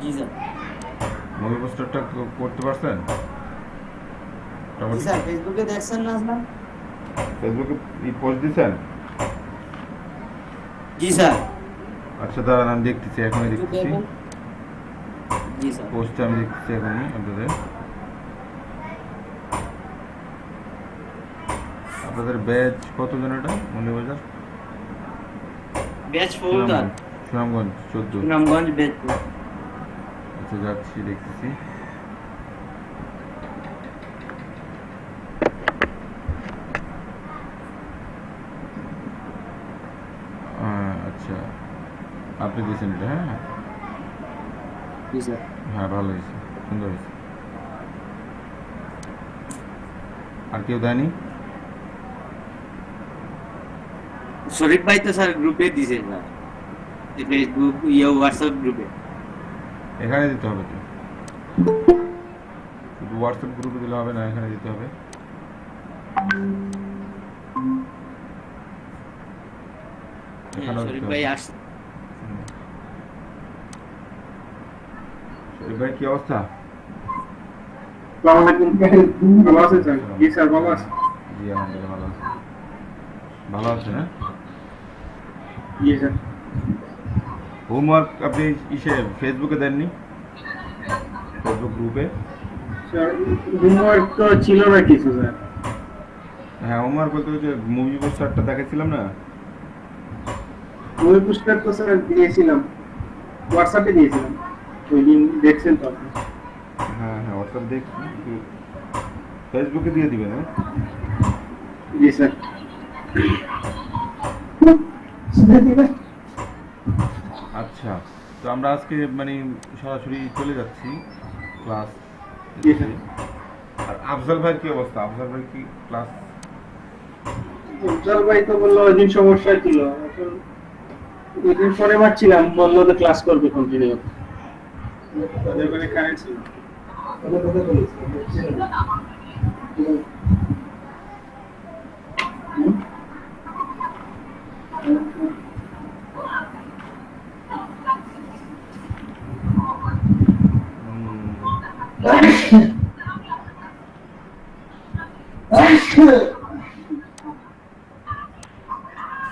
জি sir. Movie পোস্টারটা করতে পারছেন জি মোটামুটি? স্যার, ফেসবুকে দেখছেন না স্যার? ফেসবুকে পোস্ট দিছেন? জি স্যার, আচ্ছা দাঁড়ান, আমি দেখতেছি, এখনই একটু দেখতেছি। দেখেন। জি স্যার। পোস্টটা আমি দেখতেছি এখনই আপনাদের। আপনাদের ব্যাচ কতজন? এটা মন্দিরবাজার ব্যাচ ফুল স্যার। সুনামগঞ্জ, সুনামগঞ্জ 14। সুনামগঞ্জ ব্যাচ ফুল। আচ্ছা যাচ্ছি, দেখতেছি। আচ্ছা, আপনি দিয়েছেন এটা? হ্যাঁ জি স্যার। হ্যাঁ, ভালো হয়েছে, সুন্দর হয়েছে। আর কেউ দেয়নি? শরীফ ভাই তো স্যার গ্রুপে দিছে স্যার, ফেসবুক হোয়াটসঅ্যাপ গ্রুপে। এখানে দিতে হবে তো, শুধু হোয়াটসঅ্যাপ গ্রুপে দিলে হবে না, এখানে দিতে হবে। হ্যাঁ, এখানেও শরীফ দিতে ভাই হবে। আসছে। শরীফ ভাই কি অবস্থা? আসসালামু আলাইকুম। ভালো আছেন স্যার? জি স্যার, ভালো হ্যাঁ, আছি। জি আলহামদুলিল্লাহ ভালো আছে। ভালো আছে না? জি স্যার। হোমওয়ার্ক আপনি ইসে ফেসবুকে দেননি? ফেসবুক গ্রুপে? স্যার, হোমওয়ার্ক তো ছিল না কিছু স্যার। হ্যাঁ, হোমওয়ার্ক বলতে ওই যে মুভি পোস্টারটা দেখাচ্ছিলাম না? মুভি পোস্টার তো স্যার দিয়েছিলাম, হোয়াটসঅ্যাপে দিয়েছিলাম। ওই দিন দেখছেন তো আপনি? হ্যাঁ হ্যাঁ, হোয়াটসঅ্যাপ দেখছি, কিন্তু ফেসবুকে দিয়ে দিবেন, হ্যাঁ? জি স্যার। আচ্ছা, তো আমরা আজকে মানে সরাসরি চলে যাচ্ছি ক্লাস জি স্যার। আর আফজাল ভাই কি অবস্থা? আফজাল ভাই কি ক্লাস? উজ্জ্বল ভাই তো বললো ওই দিন সমস্যা ছিল, এখন ওই দিন পরে মারছিলাম, বললো তো ক্লাস করবে কন্টিনিউ। তাদের ওখানে কারেন্ট ছিল।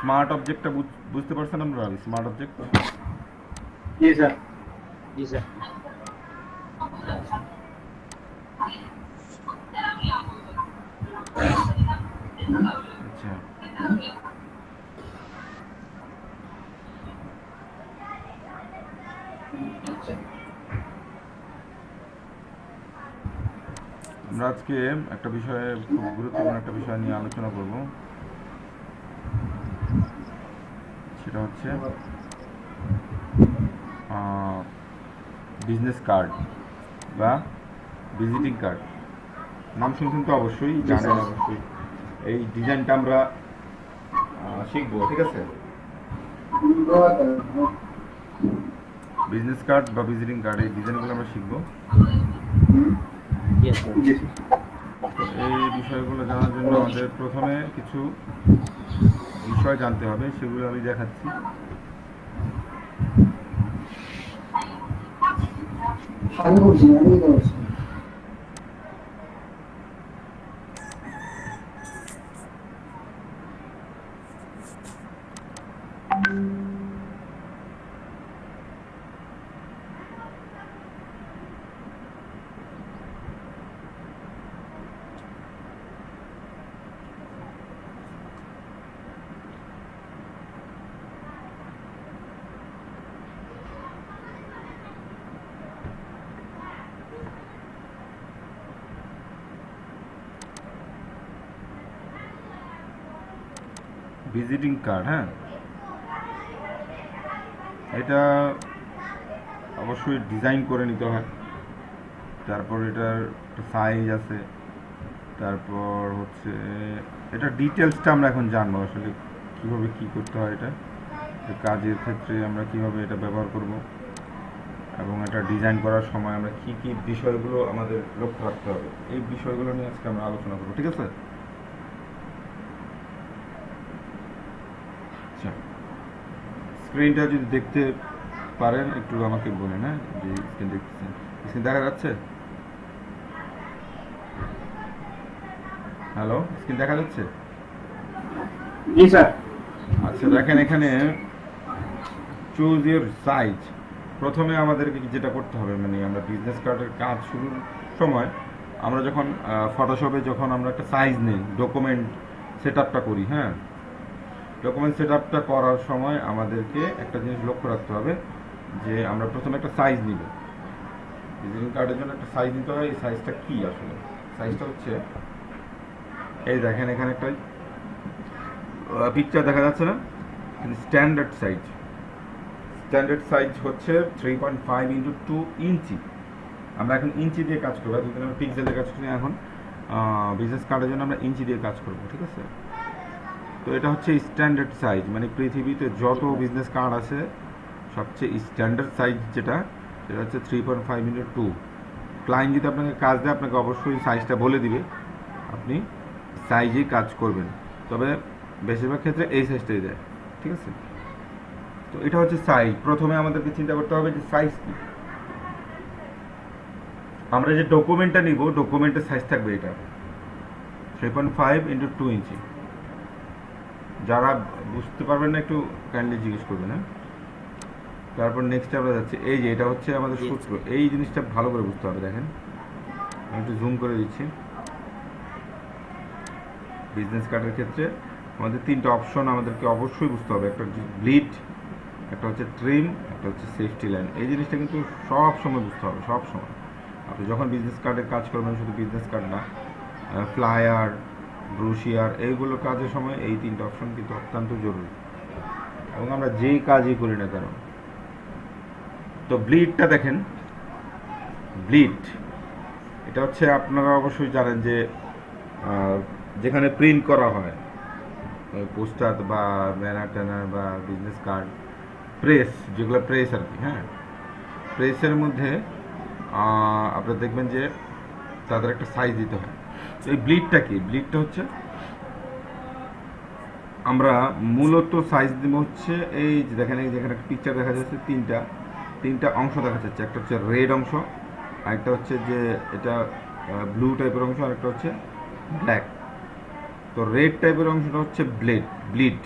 স্মার্ট অবজেক্টটা বুঝতে পারছেন আমরা? স্মার্ট অবজেক্ট জি স্যার। জি স্যার। আচ্ছা, আমরা আজকে একটা বিষয়ে, খুব গুরুত্বপূর্ণ একটা বিষয় নিয়ে আলোচনা করব। সেটা হচ্ছে বিজনেস কার্ড বা ভিজিটিং কার্ড। নাম শুনছেন তো, অবশ্যই জি জানেন স্যার। অবশ্যই। এই ডিজাইনটা আমরা শিখবো, ঠিক আছে? বিজনেস কার্ড বা ভিজিটিং কার্ড, এই ডিজাইনগুলো আমরা শিখবো। Yes sir. জি স্যার। তো এই বিষয়গুলো জানার জন্য আমাদের প্রথমে কিছু বিষয় জানতে হবে, সেগুলো আমি দেখাচ্ছি। ভিজিটিং কার্ড, হ্যাঁ, এটা অবশ্যই ডিজাইন করে নিতে হয়। তারপর এটার সাইজ আছে, তারপর হচ্ছে এটা ডিটেলসটা আমরা এখন জানবো, আসলে কীভাবে কী করতে হয় এটা, কাজের ক্ষেত্রে আমরা কিভাবে এটা ব্যবহার করব, এবং এটা ডিজাইন করার সময় আমরা কী কী বিষয়গুলো আমাদের লক্ষ্য রাখতে হবে, এই বিষয়গুলো নিয়ে আজকে আমরা আলোচনা করবো, ঠিক আছে? আচ্ছা, স্ক্রিনটা যদি দেখতে পারেন একটু আমাকে বলেন, হ্যাঁ, যে স্ক্রিন দেখতেছেন, স্ক্রিন দেখা যাচ্ছে? হ্যালো, স্ক্রিন দেখা যাচ্ছে? জি স্যার। আচ্ছা, দেখেন এখানে চুজ ইউর সাইজ। প্রথমে আমাদেরকে যেটা করতে হবে, মানে আমরা বিজনেস কার্ডের কাজ শুরুর সময় আমরা যখন ফটোশপে যখন আমরা একটা সাইজ নেই, ডকুমেন্ট সেট আপটা করি, হ্যাঁ, ডকুমেন্ট সেট আপটা করার সময় আমাদেরকে একটা জিনিস লক্ষ্য রাখতে হবে যে আমরা প্রথমে একটা সাইজ নিব। ভিজিটিং কার্ডের জন্য একটা সাইজ নিতে হয়। এই সাইজটা কি আসলে? সাইজটা হচ্ছে, এই দেখেন এখানে একটা পিকচার দেখা যাচ্ছে না, স্ট্যান্ডার্ড সাইজ। স্ট্যান্ডার্ড সাইজ হচ্ছে 3.5 × 2 ইঞ্চি। আমরা এখন ইঞ্চি দিয়ে কাজ করবো, এতদিন আমরা পিক্সেল দিয়ে কাজ করি, এখন বিজনেস কার্ডের জন্য আমরা ইঞ্চি দিয়ে কাজ করবো, ঠিক আছে? তো এটা হচ্ছে স্ট্যান্ডার্ড সাইজ, মানে পৃথিবীতে যত বিজনেস কার্ড আছে সবচেয়ে স্ট্যান্ডার্ড সাইজ যেটা, সেটা হচ্ছে 3.5 × 2। ক্লায়েন্ট যদি আপনাকে কাজ দেয়, আপনাকে অবশ্যই সাইজটা বলে দিবে, আপনি সাইজেই কাজ করবেন। তবে বেশিরভাগ ক্ষেত্রে এই সাইজটাই দেয়, ঠিক আছে? তো এটা হচ্ছে সাইজ। প্রথমে আমাদেরকে চিন্তা করতে হবে যে সাইজ কি। আমরা যে ডকুমেন্টটা নিব, ডকুমেন্টের সাইজ থাকবে এটা 3.5 × 2 ইঞ্চি। যারা বুঝতে পারবেন না একটু কাইন্ডলি জিজ্ঞেস করবেন, হ্যাঁ। তারপর নেক্সট আমরা যাচ্ছি, এই যে এটা হচ্ছে আমাদের সূত্র। এই জিনিসটা ভালো করে বুঝতে হবে। দেখেন আমি একটু জুম করে দিচ্ছি। বিজনেস কার্ডের ক্ষেত্রে আমাদের তিনটা অপশন আমাদেরকে অবশ্যই বুঝতে হবে। একটা হচ্ছে ব্লিড, একটা হচ্ছে ট্রিম, একটা হচ্ছে সেফটি লাইন। এই জিনিসটা কিন্তু সব সময় বুঝতে হবে, সব সময়। আপনি যখন বিজনেস কার্ডের কাজ করবেন, শুধু বিজনেস কার্ড না, ফ্লায়ার, ব্রোশিয়ার, এইগুলো কাজের সময় এই তিনটা অপশন কিন্তু অত্যন্ত জরুরি, এবং আমরা যেই কাজই করি না কেন। তো ব্লিডটা দেখেন, ব্লিড এটা হচ্ছে, আপনারা অবশ্যই জানেন যে যেখানে প্রিন্ট করা হয় পোস্টার বা ব্যানার ট্যানার বা বিজনেস কার্ড, প্রেস, যেগুলো প্রেস আর কি, হ্যাঁ, প্রেসের মধ্যে আপনারা দেখবেন যে তাদের একটা সাইজ দিতে হয়। তো এই ব্লিডটা কি? ব্লিডটা হচ্ছে, আমরা মূলত সাইজ দেবো হচ্ছে, এই যে দেখেন, এই যেখানে একটা পিকচার দেখা যাচ্ছে, তিনটা অংশ দেখা যাচ্ছে। একটা হচ্ছে রেড অংশ, আরেকটা হচ্ছে যে এটা ব্লু টাইপের অংশ, আরেকটা হচ্ছে ব্ল্যাক। তো রেড টাইপের অংশটা হচ্ছে ব্লিড।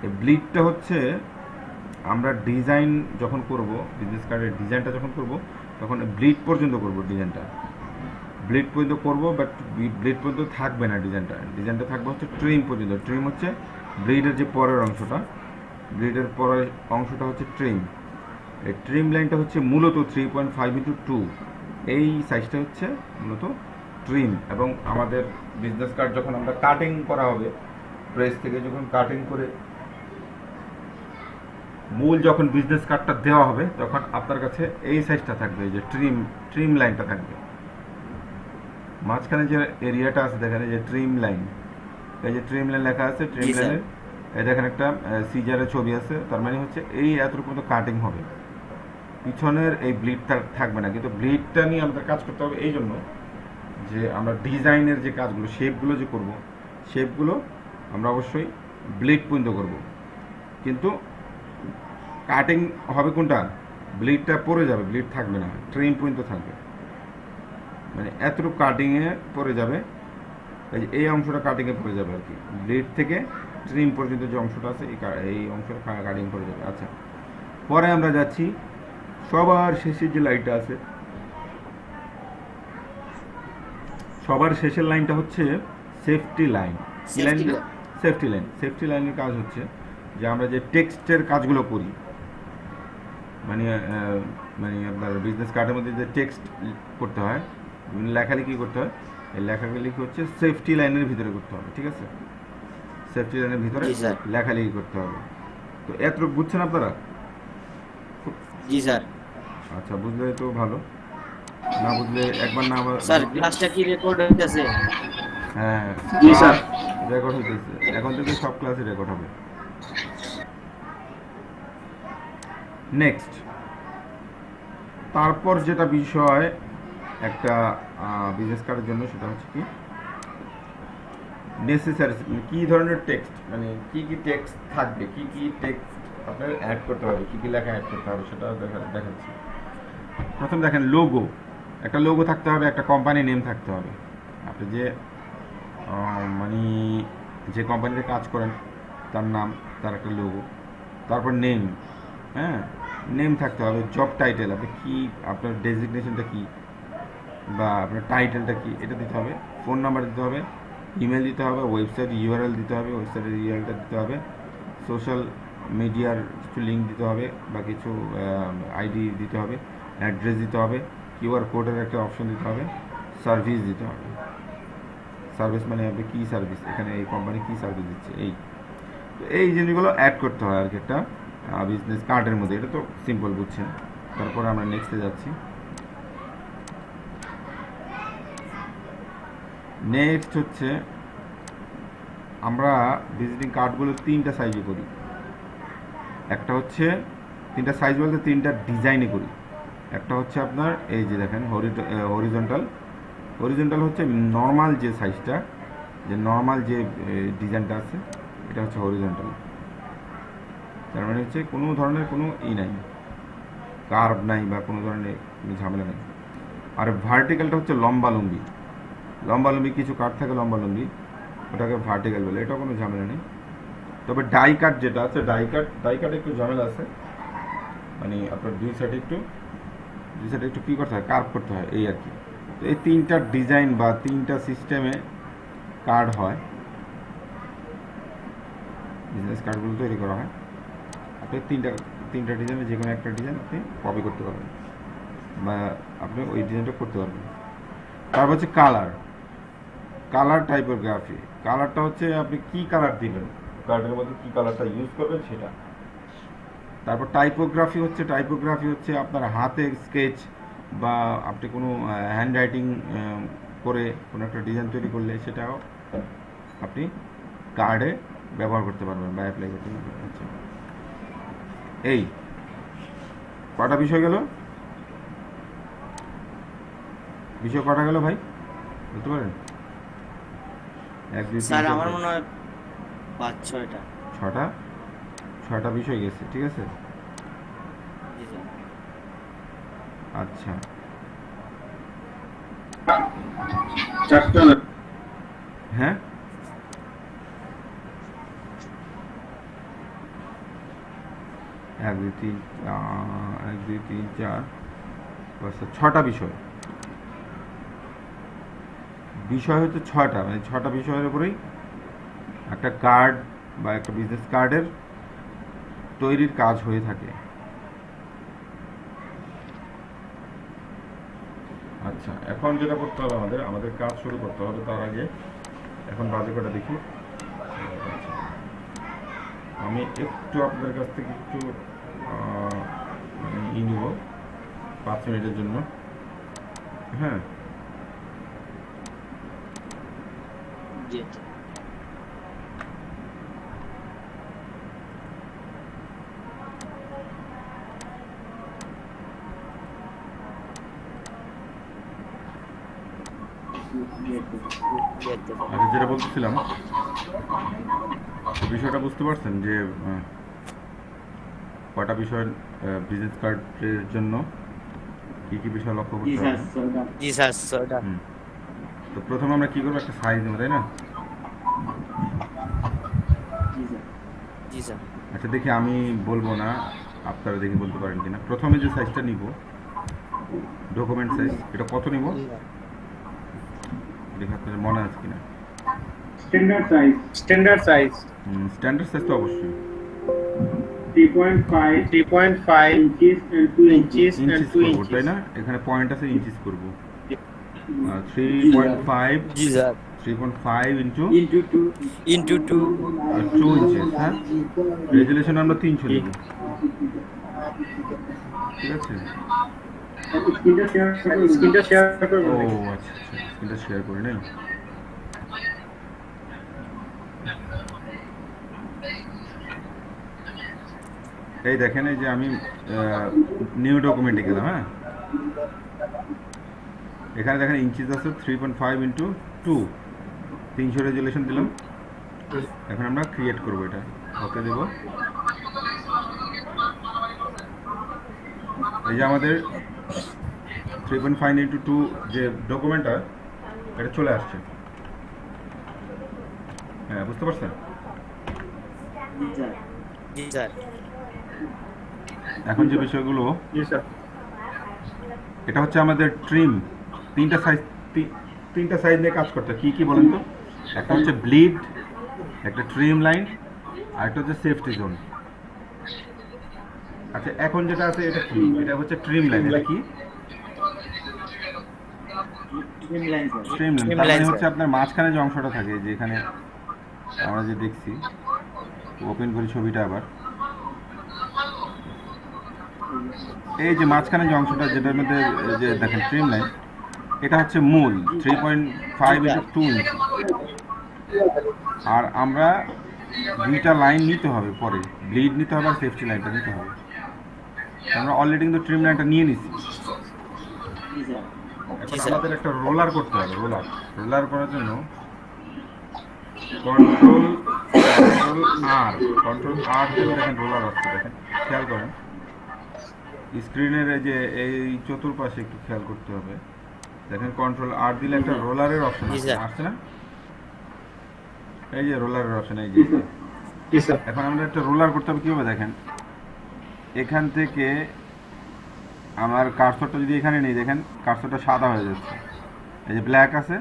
এই ব্লিডটা হচ্ছে আমরা ডিজাইন যখন করব, বিজনেস কার্ডের ডিজাইনটা যখন করব, তখন ব্লিড পর্যন্ত করব ডিজাইনটা, ব্লিড পর্যন্ত করব, বাট ব্লিড পর্যন্ত থাকবে না ডিজাইনটা থাকবে হচ্ছে ট্রিম পর্যন্ত। ট্রিম হচ্ছে ব্লিডের যে পরের অংশটা, ব্লিডের পরের অংশটা হচ্ছে ট্রিম। এই ট্রিম লাইনটা হচ্ছে মূলত 3.5 × 2, এই সাইজটা হচ্ছে মূলত ট্রিম। এবং আমাদের বিজনেস কার্ড যখন আমরা কাটিং করা হবে, প্রেস থেকে যখন কাটিং করে মূল যখন বিজনেস কার্ডটা দেওয়া হবে, তখন আপনার কাছে এই সাইজটা থাকবে, এই যে ট্রিম লাইনটা থাকবে। মাঝখানে যে এরিয়াটা আছে দেখেন, এই যে ট্রিম লাইন, এই যে ট্রিম লাইন লেখা আছে, ট্রিম লাইনের এই দেখেন একটা সিজারের ছবি আছে, তার মানে হচ্ছে এই এতটুকু মতো কাটিং হবে, পিছনের এই ব্লিডটা থাকবে না। কিন্তু ব্লিডটা নিয়ে আমাদের কাজ করতে হবে এই জন্য যে আমরা ডিজাইনের যে কাজগুলো, শেপগুলো যে করব, শেপগুলো আমরা অবশ্যই ব্লিড পর্যন্ত করব, কিন্তু কাটিং হবে কোনটা, ব্লিডটা পড়ে যাবে, ব্লিড থাকবে না, ট্রিম পর্যন্ত থাকবে, মানে এতটুকু কাটিংয়ে পড়ে যাবে, এই অংশটা কাটিংয়ে পড়ে যাবে আর কি। ব্লিড থেকে ট্রিম পর্যন্ত যে অংশটা আছে, এই অংশটা কাটিং পড়ে যাবে। আচ্ছা, পরে আমরা যাচ্ছি সবার শেষে যে লাইনটা আছে, সবার শেষের লাইনটা হচ্ছে সেফটি লাইন। কি লাইন? Safety line. সেফটি লাইনের কাজ হচ্ছে যে আমরা যে টেক্সটের কাজগুলো করি, মানে আপনার বিজনেস কার্ডের মধ্যে যে টেক্সট করতে হয়, লেখালেখি করতে হয়, এই লেখালেখি হচ্ছে সেফটি লাইনের ভিতরে করতে হবে, ঠিক আছে? সেফটি লাইনের ভিতরে লেখালেখি করতে হবে। তো এতটুকু বুঝছেন আপনারা? জি স্যার। আচ্ছা, বুঝলে তো ভালো, না বুঝলে একবার না স্যার, ক্লাসটা কি রেকর্ড হইতেছে? হ্যাঁ জি স্যার। রেকর্ড হইতেছে, এখন থেকে সব ক্লাসে রেকর্ড হবে। নেক্সট, তারপর যেটা বিষয় একটা বিজনেস কার্ডের জন্য, সেটা হচ্ছে কি নেসেসারি, কি ধরনের টেক্সট, মানে কি টেক্সট থাকবে, কি টেক্সট আপনার অ্যাড করতে হবে, কী কী লেখা অ্যাড করতে হবে সেটা দেখাচ্ছি। প্রথম দেখেন লোগো, একটা লোগো থাকতে হবে, একটা কোম্পানি নেম থাকতে হবে। আপনি যে মানে যে কোম্পানিতে কাজ করেন তার নাম, তার একটা লোগো, তারপর নেম, হ্যাঁ নেম থাকতে হবে। জব টাইটেল, আপনি কী, আপনার ডেজিগনেশনটা কী বা আপনার টাইটেলটা কী এটা দিতে হবে। ফোন নাম্বার দিতে হবে, ইমেল দিতে হবে, ওয়েবসাইট ইউআরএল দিতে হবে, ওয়েবসাইটের ইউআরএলটা দিতে হবে, সোশ্যাল মিডিয়ার কিছু লিঙ্ক দিতে হবে বা কিছু আইডি দিতে হবে, অ্যাড্রেস দিতে হবে, কিউআর কোডের একটা অপশন দিতে হবে, সার্ভিস দিতে হবে। সার্ভিস মানে আপনি কী সার্ভিস, এখানে এই কোম্পানি কী সার্ভিস দিচ্ছে, এই তো এই জিনিসগুলো অ্যাড করতে হয় আর কি একটা বিজনেস কার্ডের মধ্যে। এটা তো সিম্পল বুঝছেন। তারপরে আমরা নেক্সটে যাচ্ছি। নেক্সট হচ্ছে আমরা ভিজিটিং কার্ডগুলো 3টা সাইজে করি। একটা হচ্ছে 3টা সাইজ বলতে 3টা ডিজাইনে করি। একটা হচ্ছে আপনার এই যে দেখেন হরিজন্টাল। হরিজন্টাল হচ্ছে নর্মাল যে সাইজটা, যে নর্মাল যে ডিজাইনটা আছে এটা হচ্ছে হরিজন্টাল। তার মানে হচ্ছে কোনো ধরনের কোনো নাই, কার্ভ নাই বা কোনো ধরনের ঝামেলা নেই। আর ভার্টিক্যালটা হচ্ছে লম্বালম্বি। লম্বালম্বি কিছু কাট থাকে লম্বালম্বি, ওটাকে ভার্টিক্যাল বলে, এটা কোনো ঝামেলা নেই। তবে ডাই কাট যেটা আছে, ডাই কাট একটু ঝামেলা আছে, মানে আপনার দুই সাইডে একটু কী করতে হয়, কার্ভ করতে হয়, এই আর কি। তো এই 3টা ডিজাইন বা 3টা সিস্টেমে কার্ড হয়, বিজনেস কার্ডগুলো তৈরি করা হয়। আপনি 3টা ডিজাইনে যে কোনো একটা ডিজাইন আপনি কপি করতে পারবেন বা আপনি ওই ডিজাইনটা করতে পারবেন। তারপর হচ্ছে কালার টাইপোগ্রাফি। কালারটা হচ্ছে আপনি কি কালার দিবেন, কার্ডের মধ্যে কি কালারটা ইউজ করবেন সেটা। তারপর টাইপোগ্রাফি হচ্ছে আপনার হাতের স্কেচ বা আপনি কোনো হ্যান্ড রাইটিং করে কোনো একটা ডিজাইন তৈরি করলে সেটাও আপনি কার্ডে ব্যবহার করতে পারবেন বা অ্যাপ্লাই করতে পারবেন। আচ্ছা, এই কটা বিষয় গেল, বিষয় কটা গেল ভাই বলতে পারেন? 1 2 3 স্যার 4 আমার 5 মনে হয় 5-6টা। 6টা বিষয় গেছে, ঠিক আছে। জি স্যার। আচ্ছা, 4টা না? হ্যাঁ 1 2 3 4 6টা বিষয় হচ্ছে 6টা, মানে 6টা বিষয়ের উপরেই একটা কার্ড বা একটা বিজনেস কার্ডের তৈরির কাজ হয়ে থাকে। আচ্ছা, এখন যেটা করতে হবে আমাদের কাজ শুরু করতে হবে। তার আগে এখন বাজে কটা দেখি। আমি একটু আপনাদের কাছ থেকে একটু মানে নিব 5 মিনিটের জন্য, হ্যাঁ। জি। আগে যেটা বলতেছিলাম বিষয়টা বুঝতে পারছেন যে কটা বিষয় বিজনেস কার্ডের জন্য কি কি বিষয় লক্ষ্য জি করতে স্যার, হবে। জি স্যার, স্যার। তো প্রথমে আমরা কি করবো, একটা সাইজ নেবো, তাই না? জি স্যার, জি স্যার। আচ্ছা দেখি, আমি বলবো না, আপনারা দেখি বলতে পারেন কিনা। প্রথমে যে সাইজটা নিব, ডকুমেন্ট সাইজ, এটা কত নিব দেখি আপনাদের মনে আছে কিনা। স্ট্যান্ডার্ড সাইজ স্ট্যান্ডার্ড সাইজ তো অবশ্যই 3.5 inches and 2 করবো, inches. তাই না? এখানে পয়েন্ট আছে, ইঞ্চিস করবো। 3.5 জি স্যার। 3.5 into into 2। 2 ইঞ্চেস, হ্যাঁ। রেজুলেশন আমরা 300 নেব, ঠিক আছে। স্ক্রিনটা শেয়ার করব। ও আচ্ছা, স্ক্রিনটা শেয়ার করে নেই। এই দেখেন, এই যে আমি নিউ ডকুমেন্টে গেলাম, হ্যাঁ। এখানে দেখেন ইঞ্চিস আছে 3.5 ইন্টু 2, 300 রেজুলেশন দিলাম। এখন আমরা ক্রিয়েট করবো, এটা ওকে দেবো। এই যে আমাদের 3.5x2 যে ডকুমেন্টটা এটা চলে আসছে। হ্যাঁ, বুঝতে পারছেন? জি স্যার। জি স্যার। এখন যে বিষয়গুলো, জি স্যার। এটা হচ্ছে আমাদের ট্রিম। তিনটা সাইজ তিনটা সাইজ নিয়ে কাজ করতে হয়। কি কি বলেন তো? একটা হচ্ছে ব্লিড, একটা ট্রিম লাইন, আর একটা হচ্ছে সেফটি জোন। আচ্ছা, এখন যেটা আছে এটা কি? এটা হচ্ছে ট্রিম লাইন। এটা কি? Trim line sir. Trim line Trim তার line, মানে sir. হচ্ছে আপনার মাঝখানে যে অংশটা থাকে, যে এখানে আমরা যে দেখছি, ওপেন করি ছবিটা আবার, এই যে মাঝখানে যে অংশটা যেটার মধ্যে যে দেখেন ট্রিম লাইন, এটা হচ্ছে মূল 3.5x2 ইঞ্চি। আর আমরা দুইটা লাইন নিতে হবে, পরে ব্লিড নিতে হবে আর সেফটি লাইনটা নিতে হবে। আমরা অলরেডি কিন্তু ট্রিম লাইনটা নিয়ে নিছি। জি স্যার। এখন জি, স্যার। আমাদের একটা রোলার করতে হবে। রোলার করার জন্য কন্ট্রোল আর দিলে দেখেন রোলার আসছে। দেখেন, খেয়াল করেন স্ক্রিনের এই যে এই চতুর্পাশে একটু খেয়াল করতে হবে। দেখেন কন্ট্রোল আর দিলে একটা রোলারের অপশন জি, আসছে, স্যার। আসছে না? এই যে রোলারের অপশন, এই যে জি স্যার। এখন আমরা একটা রোলার করতে হবে কীভাবে দেখেন, এখান থেকে আমার কার্সরটা যদি এখানে নেই, দেখেন কার্সরটা সাদা হয়ে যাচ্ছে। এই যে ব্ল্যাক আছে,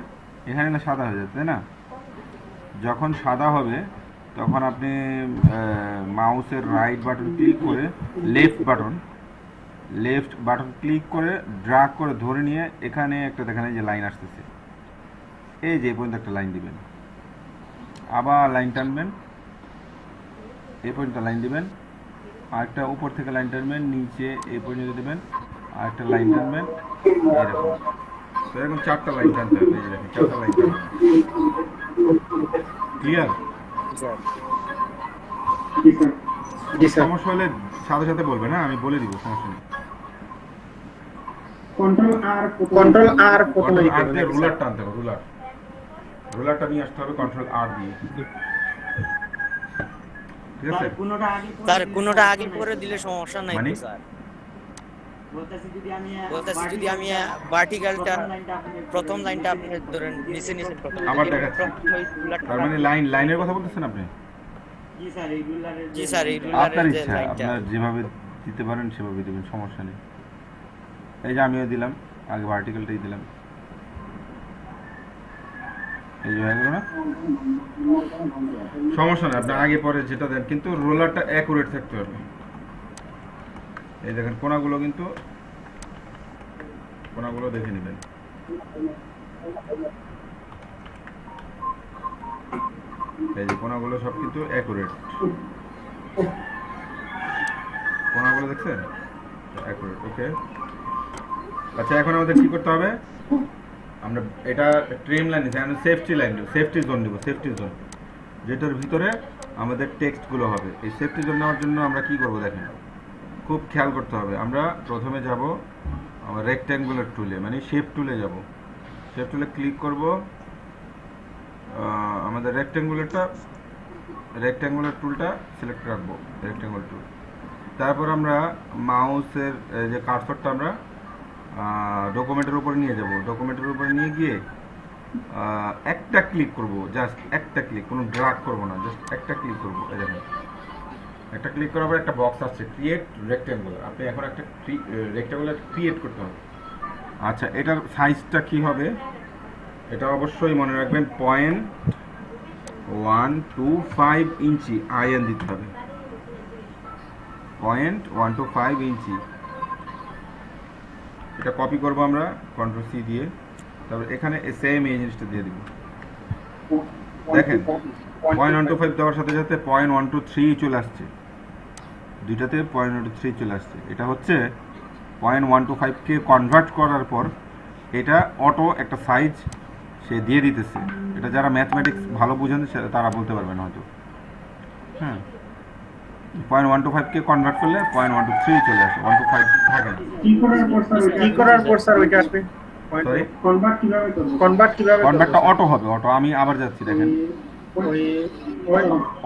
এখানে না সাদা হয়ে যাচ্ছে, তাই না? যখন সাদা হবে তখন আপনি মাউসের রাইট বাটন ক্লিক করে লেফট বাটন ক্লিক করে ড্রাগ করে ধরে নিয়ে এখানে একটা দেখেন এই যে লাইন আসতেছে, এই যে এই পর্যন্ত একটা লাইন দিবেন, আবার লাইন টানবেন, এই পর্যন্ত লাইন দিবেন, আরেকটা উপর থেকে লাইন টানবেন, নিচে এই পর্যন্ত দেবেন, আরেকটা লাইন টানবেন, এরকম। তো এরকম 4টা লাইন টানতে হবে। এই যে দেখেন 4টা লাইন টানবেন। ক্লিয়ার? জি স্যার। জি স্যার। সমস্যা হলে সাথে সাথে বলবেন, হ্যাঁ, আমি বলে দিব, সমস্যা নেই। কন্ট্রোল আর প্রথমে কন্ট্রোল দিতে আর হবে দিয়ে নাকি রুলার স্যার? টানতে হবে, রুলারটা নিয়ে আসতে হবে কন্ট্রোল আর দিয়ে। ঠিক আছে? স্যার কোনোটা আগে করে স্যার দিলে কোনোটা সমস্যা আগে নাই করে তো? দিলে সমস্যা নাই মানে? তো স্যার। বলতেছি যদি আমি ভার্টিক্যালটা প্রথম লাইনটা আপনি নিচে ধরেন নিচে নিচে প্রথম আবার যদি আমি দেখাচ্ছি। প্রথম ওই রুলারটা তার মানে লাইনের কথা বলতেছেন আপনি? জি স্যার, এই রুলারের জি স্যার, এই রুলারের আপনার যে ইচ্ছা, লাইনটা। আপনার যেভাবে দিতে পারেন সেভাবে দেবেন, সমস্যা নেই। এই যে আমিও দিলাম, আগে ভার্টিক্যালটাই দিলাম, এই যে হয়ে গেল না? সমস্যা নেই, আপনি আগে পরে যেটা দেন, কিন্তু রোলারটা অ্যাকুরেট থাকতে হবে। এই দেখেন কোণাগুলো দেখে নেবেন। এই যে কোণাগুলো সব কিন্তু অ্যাকুরেট, কোণাগুলো দেখছেন? অ্যাকুরেট, ওকে। আচ্ছা, এখন আমাদের কি করতে হবে? আমরা এটা ট্রিম লাইন নিচ্ছি, আমরা সেফটি জোন নিব, সেফটি জোন যেটার ভিতরে আমাদের টেক্সটগুলো হবে। এই সেফটি জোন নেওয়ার জন্য আমরা কি করব দেখেন, খুব খেয়াল করতে হবে। আমরা প্রথমে যাব আমার রেক্ট্যাঙ্গুলার টুলে, মানে শেপ টুলে যাব। শেপ টুলে ক্লিক করব, আমাদের রেক্ট্যাঙ্গুলার টুলটা সিলেক্ট রাখবো, রেক্ট্যাঙ্গুলার টুল। তারপর আমরা মাউসের যে কার্সরটা আমরা ডকুমেন্টের উপরে নিয়ে যাব। ডকুমেন্টের উপরে নিয়ে গিয়ে একটা ক্লিক করব, জাস্ট একটা ক্লিক, কোনো ড্রাগ করব না, জাস্ট একটা ক্লিক করব। এই দেখেন একটা ক্লিক করার পর একটা বক্স আসছে, ক্রিয়েট রেক্ট্যাঙ্গুলার। আপনি এখন একটা রেক্ট্যাঙ্গুলার ক্রিয়েট করতে হবে। আচ্ছা, এটার সাইজটা কি হবে? এটা অবশ্যই মনে রাখবেন 0.125 ইঞ্চি আয়ন দিতে হবে, 0.125 ইঞ্চি। এটা কপি করব আমরা কন্ট্রোল সি দিয়ে, তারপর এখানে সেম এই জিনিসটা দিয়ে দিব। দেখেন 0.125 দেওয়ার সাথে সাথে 0.123 চলে আসছে, দুইটাতে 0.123 চলে আসছে। এটা হচ্ছে 0.125কে কনভার্ট করার পর এটা অটো একটা সাইজ সে দিয়ে দিতেছে। এটা যারা ম্যাথমেটিক্স ভালো বুঝেন তারা বলতে পারবেন হয়তো। হ্যাঁ, 0.125কে কনভার্ট করলে 0.123 চলে আসে, 125 থাকে না। কি করার পর স্যার ওইটা আসবে? সরি, কনভার্টটা অটো হবে, অটো। আমি আবার যাচ্ছি, দেখেন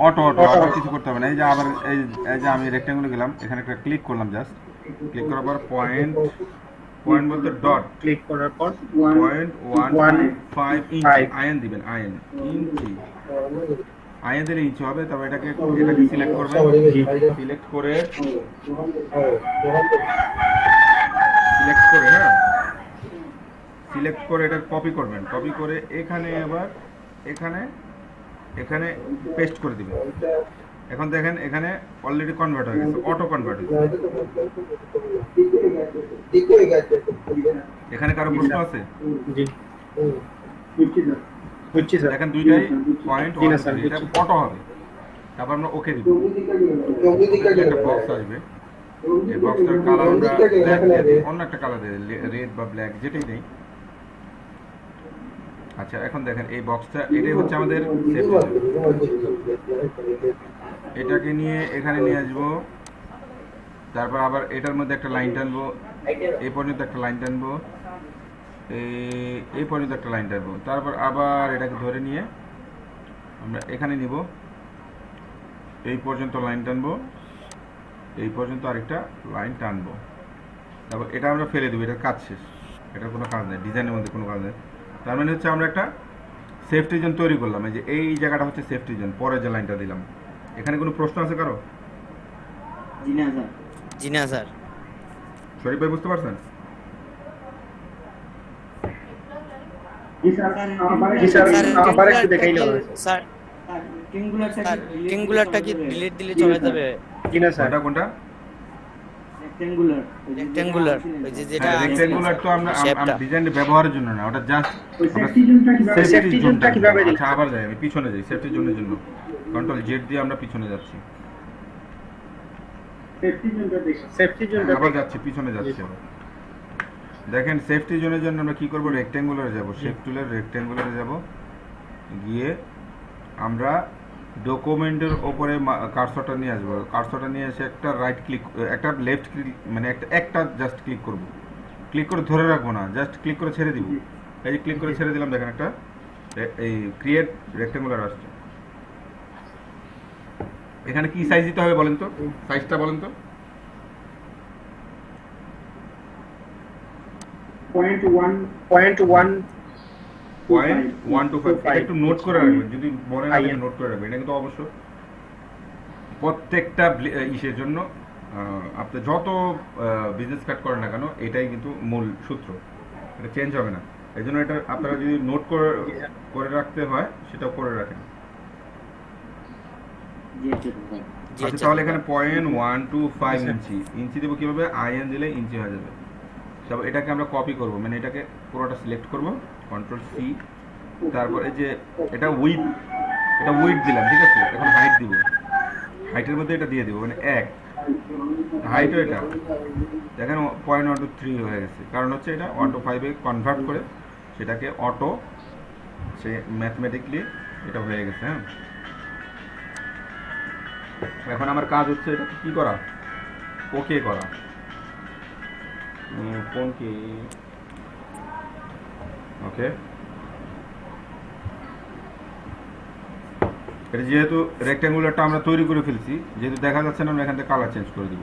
অটো আবার কিছু করতে হবে না। এই যে আবার এই যে আমি রেক্ট্যাঙ্গুলে গেলাম, এখানে একটা ক্লিক করলাম জাস্ট, ক্লিক করার পর পয়েন্ট বলতে ডট ক্লিক করার পর 0.125 ইঞ্চি 5 আয়ন দিবেন, আয়ন ইঞ্চি, আয়ন দিলে ইঞ্চি হবে। তারপর এটাকে সিলেক্ট করবেন, সিলেক্ট করে হ্যাঁ, সিলেক্ট করে এটা কপি করবেন, কপি করে এখানে আবার এখানে পেস্ট করে দিবেন। এখন দেখেন এখানে অলরেডি কনভার্ট হয়ে গেছে, অটো কনভার্ট হয়েছে। এখানে কারো প্রশ্ন আছে? জি বুঝছি স্যার। দেখেন দুইটাই পয়েন্ট জি না স্যার, এটা অটো হবে। তারপর আমরা ওকে দিব, একটা বক্স আসবে, এই বক্সটার কালার আমরা black দিয়ে দিই, অন্য একটা কালার দিয়ে রেড বা ব্ল্যাক যেটাই নেই। আচ্ছা এখন দেখেন এই বক্সটা, এটাই হচ্ছে আমাদের সেফটি জোন। এটাকে নিয়ে এখানে নিয়ে আসবো, তারপর আবার এটার মধ্যে একটা লাইন টানবো, এই পর্যন্ত একটা লাইন টানবো, এই পর্যন্ত একটা লাইন টানবো, তারপর আবার এটাকে ধরে নিয়ে আমরা এখানে নিব, এই পর্যন্ত লাইন টানবো, এই পর্যন্ত আরেকটা লাইন টানবো, তারপর এটা আমরা ফেলে দেবো। এটার কাজ শেষ, এটার কোনো কাজ নেই, ডিজাইনের মধ্যে কোনো কাজ নেই। তার মানে হচ্ছে আমরা একটা সেফটি জোন তৈরি করলাম। এই যে এই জায়গাটা হচ্ছে সেফটি জোন, পরে যে লাইনটা দিলাম। এখানে কোনো প্রশ্ন আছে কারো? জি না স্যার। জি না স্যার। শরীফ ভাই বুঝতে পারছেন? জি স্যার, আবার একটু দেখাইলে হবে স্যার স্যার রেক্টেঙ্গুলারটা কি ডিলিট দিলে চলে যাবে? জি না স্যার। কোনটা? রেক্টেঙ্গুলার ওই যে যেটা রেক্টেঙ্গুলার তো আমরা শেপটা ডিজাইনে ব্যবহারের জন্য না, ওটা জাস্ট সেফটি জোনটা কিভাবে আচ্ছা আবার যাই, আমি পিছনে যাই সেফটি জোনের জন্য। কন্ট্রোল জেড দিয়ে আমরা পিছনে যাচ্ছি, সেফটি জোনটা আবার যাচ্ছি, পিছনে যাচ্ছি আবার। দেখেন সেফটি জোনের জন্য আমরা কি করব, রেক্টেঙ্গুলারে যাব, শেপ টুলের রেক্টেঙ্গুলারে যাব, গিয়ে আমরা ডকুমেন্টের ওপরে কার্সরটা নিয়ে আসবো, কার্সরটা নিয়ে এসে একটা রাইট ক্লিক, একটা লেফট ক্লিক, মানে একটা জাস্ট ক্লিক করব, ক্লিক করে ধরে রাখবো না, জাস্ট ক্লিক করে ছেড়ে দিব। এই যে ক্লিক করে ছেড়ে দিলাম, দেখেন একটা এই ক্রিয়েট রেক্টেঙ্গুলার আসছে। এখানে কি সাইজ দিতে হবে বলেন তো, সাইজটা বলেন তো। 0.125, এটা একটু নোট করে রাখবেন, যদি মনে না থাকে নোট করে রাখবেন। এটা কিন্তু অবশ্য প্রত্যেকটা ইসের জন্য আপনি যত বিজনেস কার্ড করেন না কেন, এটাই কিন্তু মূল সূত্র, এটা চেঞ্জ হবে না। এই জন্য এটা আপনারা যদি নোট করে রাখতে হয়, সেটাও করে রাখেন। আচ্ছা তাহলে এখানে 0.125 ইঞ্চি দেবো কিভাবে, আইএন দিলে ইঞ্চি হয়ে যাবে। তারপর এটাকে আমরা কপি করব, মানে এটাকে পুরোটা সিলেক্ট করব, কন্ট্রোল সি, তারপর এই যে এটা উইড দিলাম, ঠিক আছে। এখন হাইট দিব, হাইটের মধ্যে এটা দিয়ে দিব, মানে 1 হাইটও এটা দেখেন 0.123 হয়ে গেছে, কারণ হচ্ছে এটা 125 এ কনভার্ট করে সেটাকে অটো, সে ম্যাথমেটিক্যালি এটা হয়ে গেছে। হ্যাঁ, এখন আমার কাজ হচ্ছে এটা কি করা, ওকে করা। কোন কি ওকে, এটা যেহেতু রেক্ট্যাঙ্গুলারটা আমরা তৈরি করে ফেলছি, যেহেতু দেখা যাচ্ছে না, আমরা এখান থেকে কালার চেঞ্জ করে দিব।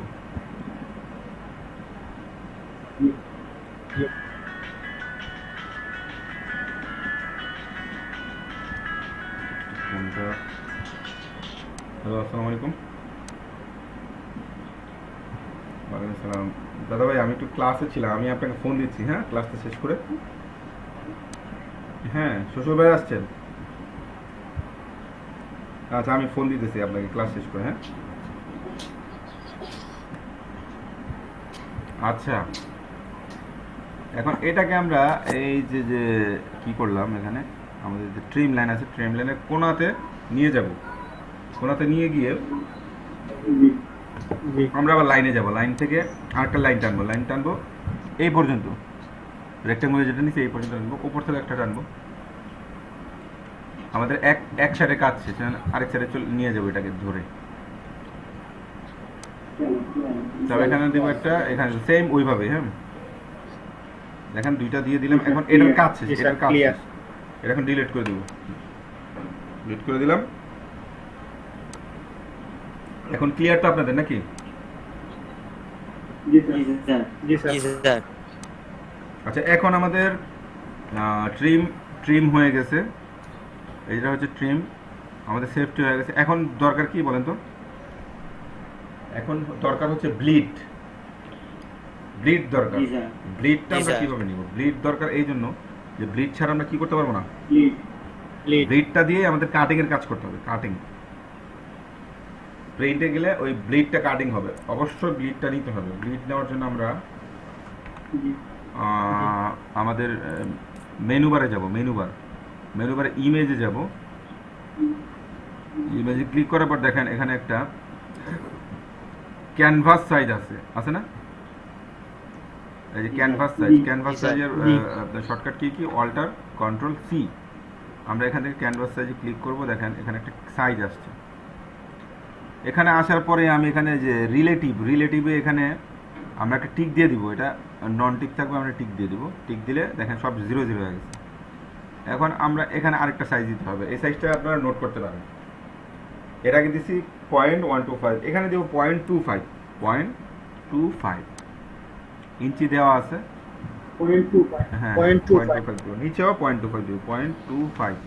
কোনটা, হ্যালো আসসালামু আলাইকুম। ওয়ালাইকুম আসসালাম। দাদা ভাই আমি একটু ক্লাসে ছিলাম, আমি আপনাকে ফোন দিচ্ছি, হ্যাঁ ক্লাসটা শেষ করে। হ্যাঁ শ্বশুর ভাই আসছেন, আচ্ছা আমি ফোন দিতেছি আপনাকে ক্লাস শেষ করে। হ্যাঁ আচ্ছা, এখন এটাকে আমরা এই যে কি করলাম, এখানে আমাদের যে ট্রিম লাইন আছে, ট্রিম লাইনের কোণাতে নিয়ে যাব, কোণাতে নিয়ে গিয়ে আমরা আবার লাইনে যাব, লাইন থেকে আরেকটা লাইন টানবো এই পর্যন্ত, রেক্ট্যাঙ্গুলার যেটা নিচ্ছে এই পর্যন্ত টানবো, উপর থেকে একটা টানবো। আমাদের এক সাইডে কাজ শেষ, আরেক সাইডে নিয়ে যাবো এটাকে ধরে। তবে এখানে দিব একটা, এখানে সেম ওইভাবে। হ্যাঁ দেখেন দুইটা দিয়ে দিলাম, এখন এটার কাজ শেষ, এটার কাজ শেষ, এটা এখন ডিলিট করে দিব, ডিলিট করে দিলাম। এখন ক্লিয়ার তো আপনাদের নাকি? জি জি স্যার স্যার। জি স্যার জি স্যার। আচ্ছা, এখন আমাদের ট্রিম ট্রিম হয়ে গেছে, এইটা হচ্ছে ট্রিম, আমাদের সেফটি হয়ে গেছে। এখন দরকার কি বলেন তো? এখন দরকার হচ্ছে ব্লিড। ব্লিড দরকার। জি স্যার। ব্লিডটা জি আমরা স্যার। কিভাবে নিব? ব্লিড দরকার এই জন্য যে ব্লিড ছাড়া আমরা কি করতে পারবো না। লিড লিড ব্লিডটা দিয়ে আমাদের কাটিং এর কাজ করতে হবে, কাটিং। প্রিন্টে গেলে ওই ব্লিডটা কাটিং হবে, অবশ্যই ব্লিডটা নিতে হবে। ব্লিড নেওয়ার জন্য আমরা জি আমাদের মেনু বারে যাব, মেনু বারে ইমেজে যাব। ইমেজে ক্লিক করার পর দেখেন এখানে একটা ক্যানভাস সাইজ আছে না? এই যে ক্যানভাস সাইজ, জি, ক্যানভাস জি স্যার। সাইজের জি। Shortcut key alter control C. আমরা এখান থেকে ক্যানভাস সাইজে ক্লিক করব, দেখেন এখানে একটা সাইজ আসছে। এখানে আসার পরে আমি এখানে যে রিলেটিভে এখানে আমরা একটা টিক দিয়ে দিব, এটা নন টিক থাকবে, আমরা টিক দিয়ে দিব। টিক দিলে দেখেন সব 0 হয়ে গেছে। এখন আমরা এখানে আরেকটা সাইজ দিতে হবে, এই সাইজটা আপনারা নোট করতে পারেন। এর আগে দিছি 0.125, এখানে দেবো 0.25 ইঞ্চি দেওয়া আছে। হ্যাঁ, 0.25 দেবো, নিচেও 0.25 দেবো, 0.25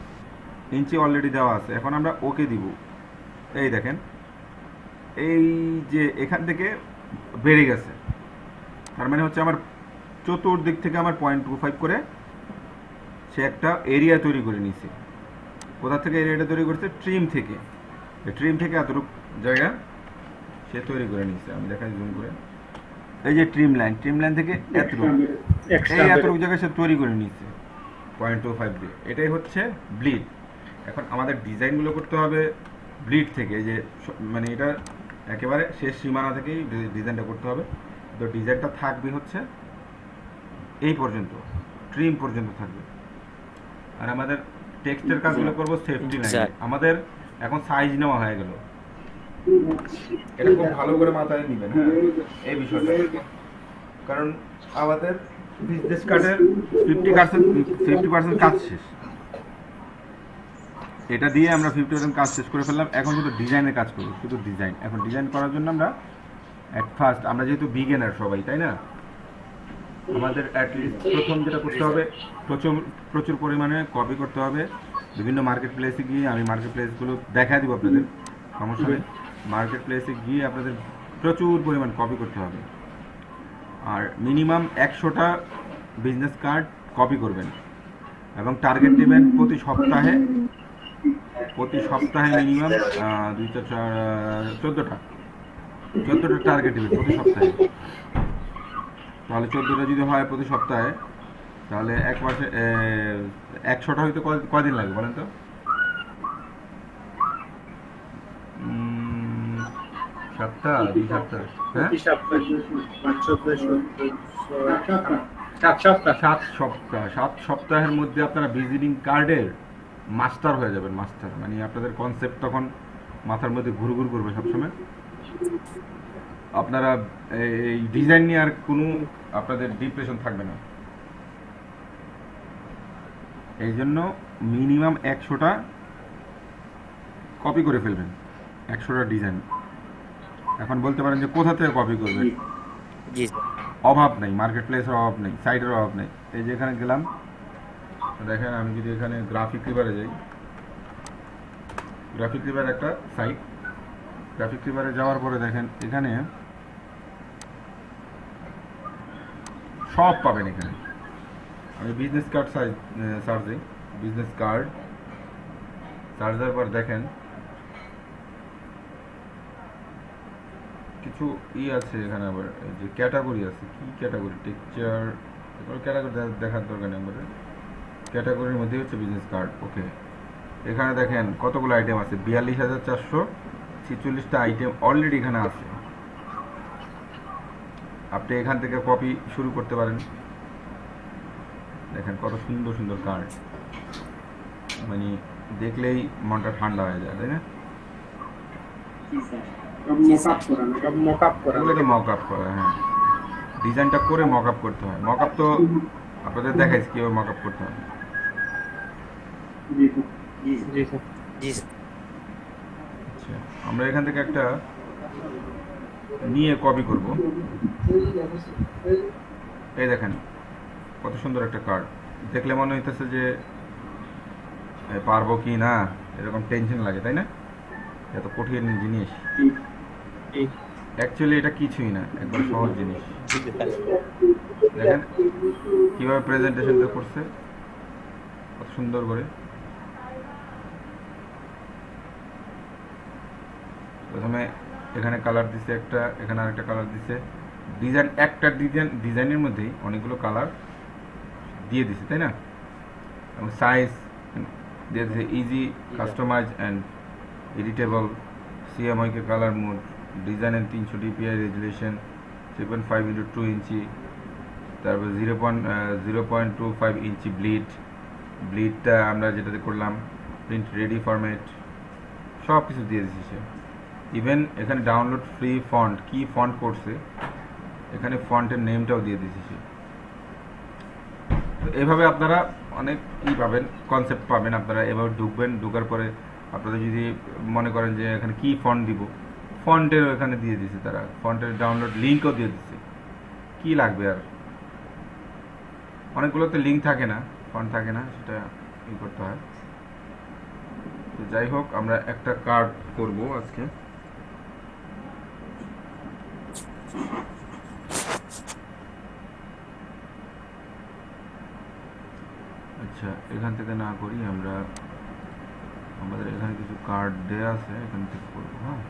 ইঞ্চি অলরেডি দেওয়া আছে। এখন আমরা ওকে দিব। এই দেখেন, এই যে এখান থেকে বেড়ে গেছে, তার মানে হচ্ছে আমার চতুর্দিক থেকে আমার 0.25 করে সে একটা এরিয়া তৈরি করে নিছে। কোথা থেকে এরিয়াটা তৈরি করছে? ট্রিম থেকে। ট্রিম থেকে এতটুকু জায়গা সে তৈরি করে নিছে। আমি দেখাই জুম করে, এই যে ট্রিম লাইন থেকে এতটুকু, এই এতটুকু জায়গা সে তৈরি করে নিচ্ছে 0.25 দিয়ে। এটাই হচ্ছে ব্লিড। এখন আমাদের ডিজাইনগুলো করতে হবে ব্লিড থেকে, এই যে মানে এটা একেবারে শেষ সীমানা থেকেই ডিজাইনটা করতে হবে। তো ডিজাইনটা থাকবে হচ্ছে এই পর্যন্ত, ট্রিম পর্যন্ত থাকবে। আর আমাদের টেক্সটের কাজগুলো করবো সেফটি লাইনে। স্যার। আমাদের এখন সাইজ নেওয়া হয়ে গেল, এটা খুব ভালো করে মাথায় নেবেন, হ্যাঁ, এই বিষয়টা। কারণ আমাদের বিজনেস কার্ডের 50% কাজ শেষ। এটা দিয়ে আমরা 50% কাজ শেষ করে ফেললাম। এখন শুধু ডিজাইনের কাজ করবো, শুধু ডিজাইন। এখন ডিজাইন করার জন্য আমরা ফার্স্ট, আমরা যেহেতু বিগিনার সবাই, তাই না, আমাদের অ্যাটলিস্ট প্রথম যেটা করতে হবে, প্রচুর পরিমাণে কপি করতে হবে। বিভিন্ন মার্কেট প্লেসে গিয়ে, আমি মার্কেট প্লেসগুলো দেখা দিব আপনাদের, সমস্যা নেই। মার্কেট প্লেসে গিয়ে আপনাদের প্রচুর পরিমাণ কপি করতে হবে। আর মিনিমাম 100টা বিজনেস কার্ড কপি করবেন এবং টার্গেট নেবেন প্রতি সপ্তাহে মিনিমাম 14টা টার্গেট নেবেন প্রতি সপ্তাহে। তাহলে 14টা যদি হয় প্রতি সপ্তাহে, তাহলে এক মাসে 100টা হইতে কয়দিন লাগবে বলেন তো? সপ্তাহ, 2 সপ্তাহ, হ্যাঁ, 7 সপ্তাহের মধ্যে আপনারা ভিজিটিং কার্ডের মাস্টার হয়ে যাবেন। মাস্টার মানে আপনাদের কনসেপ্ট তখন মাথার মধ্যে ঘুরঘুর করবে সবসময়। আপনারা এই ডিজাইন নিয়ে আর কোনো আপনাদের ডিপ্রেশন থাকবে না। এই জন্য মিনিমাম 100টা কপি করে ফেলবেন, 100টা ডিজাইন। এখন বলতে পারেন যে কোথা থেকে কপি করবেন? জি স্যার। অভাব নেই, মার্কেট প্লেসের অভাব নেই, সাইটের অভাব নেই। এই যে এখানে গেলাম, দেখেন আমি যদি এখানে গ্রাফিক রিভারে যাই, গ্রাফিক রিভার একটা সাইট, গ্রাফিক রিভারে যাওয়ার পরে দেখেন এখানে সব পাবেন। এখানে আমি বিজনেস কার্ড সার্চ দিই, বিজনেস কার্ড সার্চ দেওয়ার পর দেখেন কিছু আছে এখানে। আবার এই যে ক্যাটাগরি আছে, কি ক্যাটাগরি? টেক্সচার, ক্যাটাগরি দেখার দরকার নেই আমাদের। ক্যাটাগরির মধ্যে হচ্ছে বিজনেস কার্ড। ওকে, এখানে দেখেন কতগুলো আইটেম আছে, 42,446টা আইটেম অলরেডি এখানে আছে। আপনি এখান থেকে কপি শুরু করতে পারেন। দেখেন কত সুন্দর সুন্দর কার্ড, মানে দেখলেই মনটা ঠান্ডা হয়ে যায়, তাই না? এগুলো তো মক আপ করা, হ্যাঁ, ডিজাইনটা করে মক আপ করতে হয়। মক আপ তো আপনাদের দেখাইছি কীভাবে মক আপ করতে হয়। জি স্যার। আচ্ছা, আমরা এখান থেকে একটা নিয়ে কপি করব। এই দেখেন কত সুন্দর একটা কার্ড, দেখলে মনে হইতেছে যে পারবো কি না, এরকম টেনশন লাগে, তাই না? এত কঠিন জিনিস, ঠিক ঠিক অ্যাকচুয়ালি এটা কিছুই না, একবার সহজ জিনিস। জি স্যার। দেখেন কিভাবে প্রেজেন্টেশনটা করছে, কত সুন্দর করে। প্রথমে এখানে কালার দিছে একটা, এখানে আরেকটা কালার দিছে, ডিজাইন একটা ডিজাইনের মধ্যেই অনেকগুলো কালার দিয়ে দিছে, তাই না? এবং সাইজ দিয়ে দিছে, easy customise and editable, CMYK colour mode, ডিজাইনের 300 ডিপিআই রেজুলেশন, 3.5x2 ইঞ্চি, তারপর 0.25 ইঞ্চি ব্লিডটা আমরা যেটাতে করলাম, প্রিন্ট রেডি ফরম্যাট, সব কিছু দিয়ে দিচ্ছে সে। ইভেন এখানে ডাউনলোড ফ্রি ফন্ট, কি ফন্ট করছে, এখানে ফন্টের নেমটাও দিয়ে দিচ্ছে সে। তো এভাবে আপনারা অনেক ই পাবেন, কনসেপ্ট পাবেন। আপনারা এভাবে ঢুকবেন, ঢুকার পরে আপনাদের যদি মনে করেন যে এখানে কি ফন্ট দিব, ফন্টের এখানে দিয়ে দিছে তারা, ফন্টের ডাউনলোড লিঙ্কও দিয়ে দিচ্ছে। কি লাগবে আর, অনেকগুলোতে লিঙ্ক থাকে না, ফন্ট থাকে না, সেটা ই করতে হয়। তো যাই হোক, আমরা একটা কার্ড করব আজকে। আচ্ছা, এখান থেকে না করি আমরা, আমাদের এখানে কিছু কার্ড দেয়া আছে, এখান থেকে করবো। হ্যাঁ,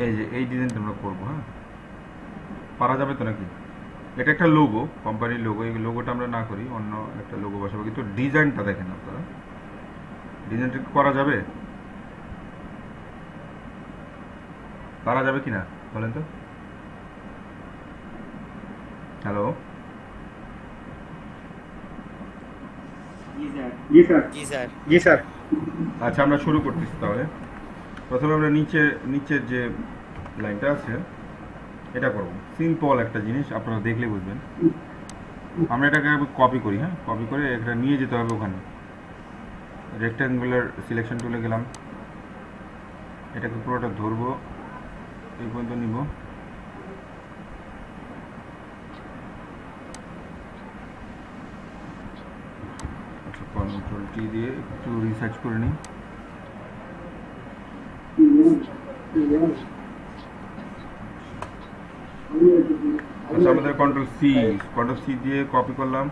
এই যে এই ডিজাইনটা আমরা করবো। হ্যাঁ, পারা যাবে তো নাকি? এটা একটা লোগো, কোম্পানির লোগো, এই লোগোটা আমরা না করি, অন্য একটা লোগো বসাবো। কিন্তু ডিজাইনটা দেখেন আপনারা, ডিজাইনটা করা যাবে, পারা যাবে কিনা বলেন তো? হ্যালো, জি স্যার জি স্যার। জি স্যার আচ্ছা আমরা শুরু করতেছি তাহলে। প্রথমে আমরা নিচের যে লাইনটা আছে এটা করব, সিম্পল একটা জিনিস, আপনারা দেখলে বুঝবেন। আমরা এটাকে কপি করি। হ্যাঁ, কপি করে এটা নিয়ে যেতে হবে ওখানে, রেক্ট্যাঙ্গুলার সিলেকশন টুলে গেলাম, এটাকে পুরোটা ধরবো, এই পর্যন্ত নিব, আচ্ছা কন্ট্রোল টি দিয়ে একটু রিসার্চ করে নিই। আচ্ছা, আমাদের কন্ট্রোল সি দিয়ে কপি করলাম,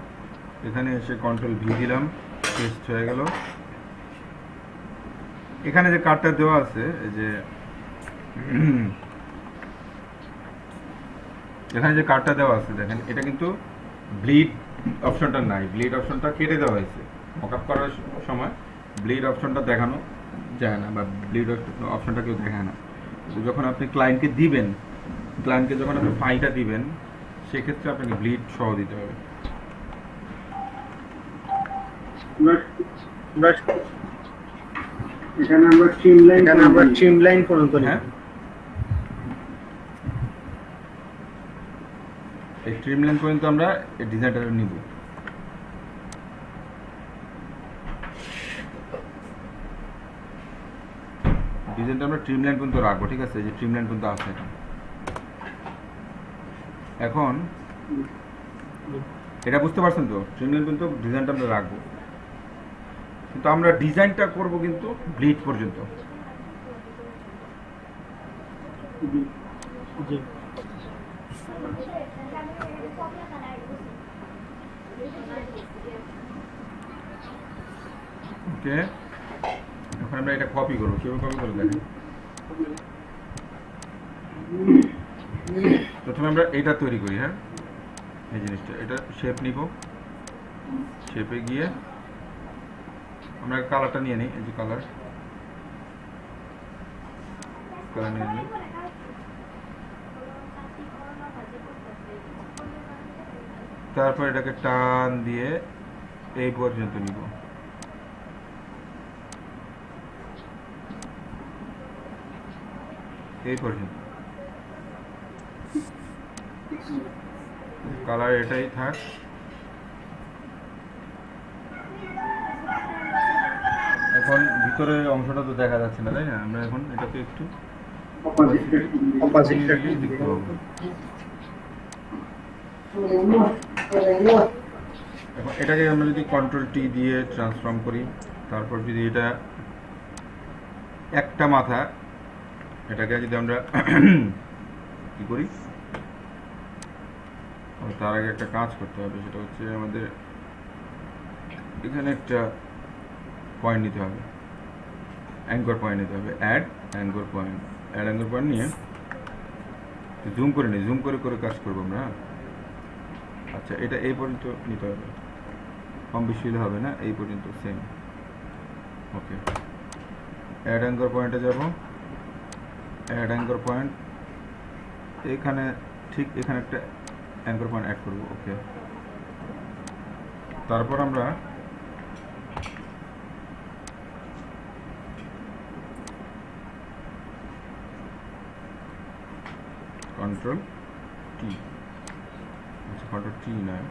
এখানে এসে কন্ট্রোল ভি দিলাম, পেস্ট হয়ে গেল। এখানে যে কার্ডটা দেওয়া আছে, এই যে এখানে যে কার্ডটা দেওয়া আছে দেখেন, এটা কিন্তু ব্লিড অপশনটা নাই, ব্লিড অপশনটা কেটে দেওয়া হয়েছে। মকআপ করার সময় ব্লিড অপশনটা দেখানো যায় না, বা ব্লিড অপশনটা কেউ দেখায় না। তো যখন আপনি ক্লায়েন্টকে দিবেন, ক্লায়েন্টকে যখন আপনি ফাইলটা দিবেন, সেক্ষেত্রে আপনাকে ব্লিড সহ দিতে হবে। এখানে আমরা স্ট্রিমলাইন পর্যন্ত হ্যাঁ, এই স্ট্রিমলাইন পর্যন্ত আমরা এই ডিজাইনটা নিব। ডিজাইনটা আমরা স্ট্রিমলাইন পর্যন্ত রাখবো, ঠিক আছে? যে স্ট্রিমলাইন পর্যন্ত আছে এটা। এখন এটা বুঝতে পারছেন তো, স্ট্রিমলাইন পর্যন্ত ডিজাইনটা আমরা রাখবো, কিন্তু আমরা ডিজাইনটা করব কিন্তু ব্লিড পর্যন্ত। জি ওকে, এখন আমরা এটা কপি করবো। কিভাবে কপি করবো দেখেন, প্রথমে আমরা এটা তৈরি করি। হ্যাঁ, এই জিনিসটা, এটা শেপ নিব, শেপে গিয়ে আমরা কালারটা নিয়ে নিই, এই যে কালার নিয়ে নিই। তারপর এটাকে টান দিয়ে এই পর্যন্ত নিব, এই পর্যন্ত। কালার এটাই থাক। এখন ভিতরের অংশটা তো দেখা যাচ্ছে না, তাই না? আমরা এখন এটাকে একটু অপোজিট দেখতে পাবো। এখন এটাকে আমরা যদি কন্ট্রোল টি দিয়ে ট্রান্সফর্ম করি, তারপর যদি এটা একটা মাথা, এটাকে যদি আমরা কি করি, তার আগে একটা কাজ করতে হবে, সেটা হচ্ছে আমাদের এখানে একটা পয়েন্ট নিতে হবে, অ্যাঙ্কর পয়েন্ট নিতে হবে। অ্যাড অ্যাঙ্কর পয়েন্ট নিয়ে জুম করে নিই, জুম করে করে কাজ করবো আমরা। আচ্ছা, এটা এই পর্যন্ত নিতে হবে, কম বেশি হলে হবে না, এই পর্যন্ত সেম। ওকে, অ্যাড অ্যাঙ্কর পয়েন্টে যাব, অ্যাড অ্যাঙ্কর পয়েন্ট, এখানে ঠিক এখানে একটা অ্যাঙ্কর পয়েন্ট অ্যাড করব। ওকে, তারপর আমরা কন্ট্রোল টি, আচ্ছা কন্ট্রোল টি নয়,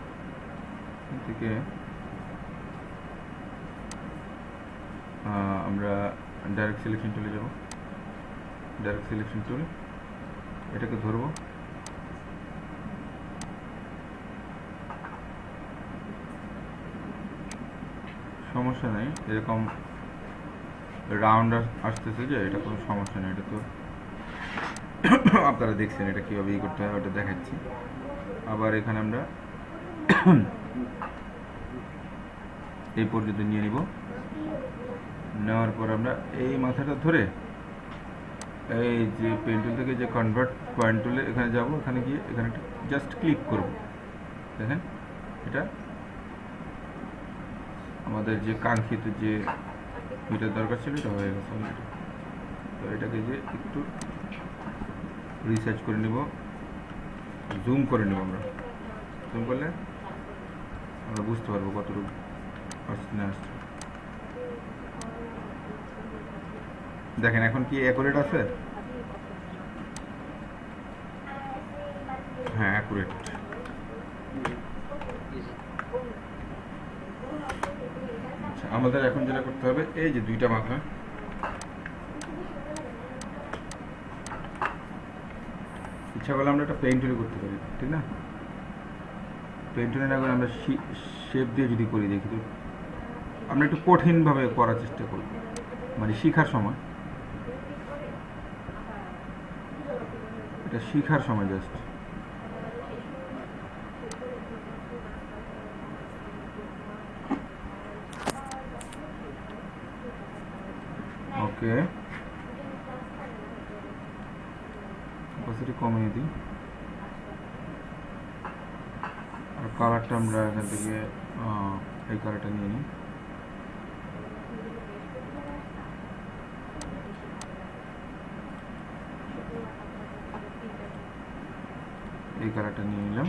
এখান থেকে আমরা ডাইরেক্ট সিলেকশন টুলে যাব। ডাইরেক্ট সিলেকশন টুল, এটাকে ধরবো, সমস্যা নেই, এরকম রাউন্ড আসতেছে যে এটা কোনো সমস্যা নেই। এটা তো আপনারা দেখছেন এটা কীভাবে ই করতে হয়, ওটা দেখাচ্ছি। আবার এখানে আমরা এই পর্যন্ত নিয়ে নিব, নেওয়ার পর আমরা এই মাথাটা ধরে এই যে পেন টুল থেকে যে কনভার্ট পয়েন্ট টুলে এখানে যাব, এখানে গিয়ে এখানে জাস্ট ক্লিক করব। দেখেন এটা আমাদের যে কাঙ্ক্ষিত যে ভিডিও দরকার ছিল এটা হয়ে গেছে অলরেডি। তো এটাকে যে একটু রিসার্চ করে নিব, জুম করে নেব। আমরা জুম করলে আমরা বুঝতে পারবো কতটুকু আসছে না আসছে। দেখেন এখন কি অ্যাকুরেট আছে? হ্যাঁ, অ্যাকুরেট। আচ্ছা, আমাদের এখন যেটা করতে হবে, এই যে দুইটা মাথা, ইচ্ছা করলে আমরা একটা পেইন্ট টুলে করতে পারি, ঠিক না? পেইন্ট টুলে না করে আমরা শেপ দিয়ে যদি করি, দেখি তো আমরা একটু কঠিনভাবে করার চেষ্টা করব, মানে শেখার সময়, এটা শেখার সময় জাস্ট। ওকে, অপাসিটি কমিয়ে দিই, আর কালারটা আমরা এখান থেকে এই কালারটা নিয়ে নিই। এই কালারটা নিয়ে নিলাম,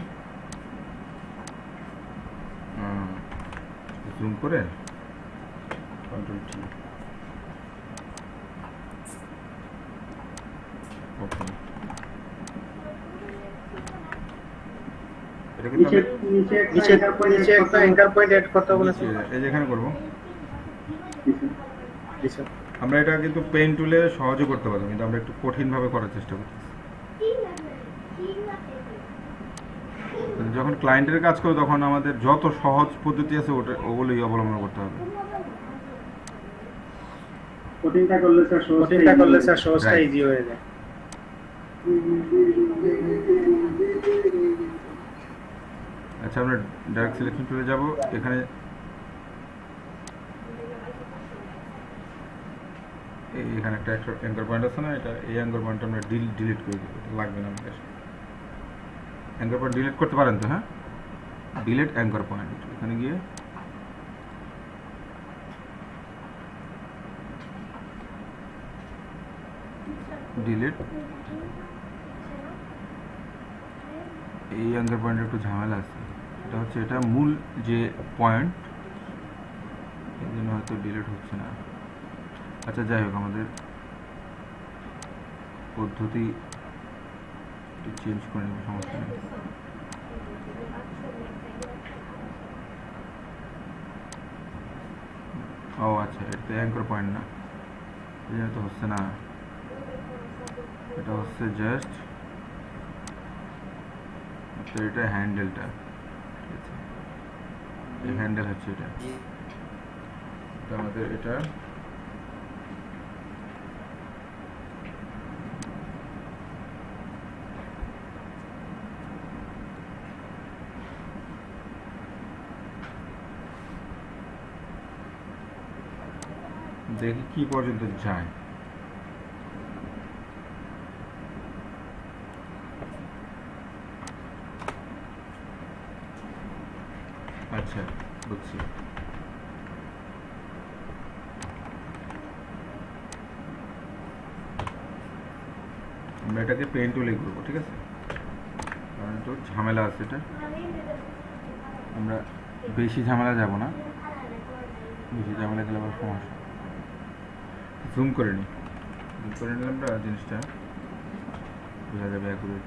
জুম করে কন্ট্রোল টি। ওকে, এটাকে নিচে একটা অ্যাঙ্কার পয়েন্ট অ্যাড করতে বলেছে, এই যেখানে করবো। আমরা এটা কিন্তু পেইন্ট টুলে সহজে করতে পারবো, কিন্তু আমরা একটু কঠিনভাবে করার চেষ্টা করতেছি। যখন ক্লায়েন্টের কাজ করবো তখন আমাদের যত সহজ পদ্ধতি আছে ওগুলোই অবলম্বন করতে হবে। কঠিনটা করলে স্যার সহজটা ইজি হয়ে যায়। আচ্ছা, আমরা ডাইরেক্ট সিলেকশন টুলে যাব, এখানে এখানে একটা অ্যাঙ্কর পয়েন্ট আছে না, এটা এই অ্যাঙ্কর পয়েন্টটা আমরা ডিলিট করে দেবো, এটা লাগবে না আমাদের। অ্যাঙ্কর পয়েন্ট ডিলিট করতে পারেন তো? হ্যাঁ, ডিলিট অ্যাঙ্কর পয়েন্ট, এখানে গিয়ে ডিলিট। এই অ্যাঙ্কর পয়েন্টের একটু ঝামেলা আছে, এটা হচ্ছে এটা মূল যে পয়েন্ট, এই জন্য হয়তো ডিলিট হচ্ছে না। আচ্ছা, যাই হোক, আমাদের পদ্ধতি চেঞ্জ করে নেব, সমস্যা নেই। ও আচ্ছা, এটা তো অ্যাঙ্কর পয়েন্ট না, এই জন্য তো হচ্ছে না। এটা হচ্ছে জাস্ট তো এটা হ্যান্ডেলটা, ঠিক আছে, এই হ্যান্ডেল হচ্ছে এটা। জি তো আমাদের এটা দেখি কি পর্যন্ত যায়। আচ্ছা, বুঝছি। আমরা এটাকে পেন টুলে করবো, ঠিক আছে, কারণ একটু ঝামেলা আছে এটা। আমরা বেশি ঝামেলা যাব না, বেশি ঝামেলা গেলে আবার সমস্যা। জুম করে নিই, জুম করে নিলে আমরা জিনিসটা বোঝা যাবে অ্যাকুরেট।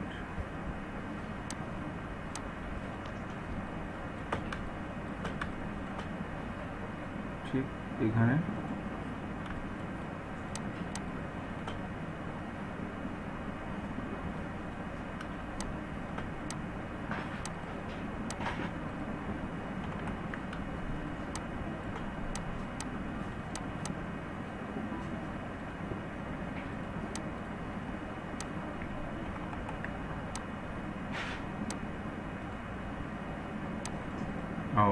ঠিক এখানে ও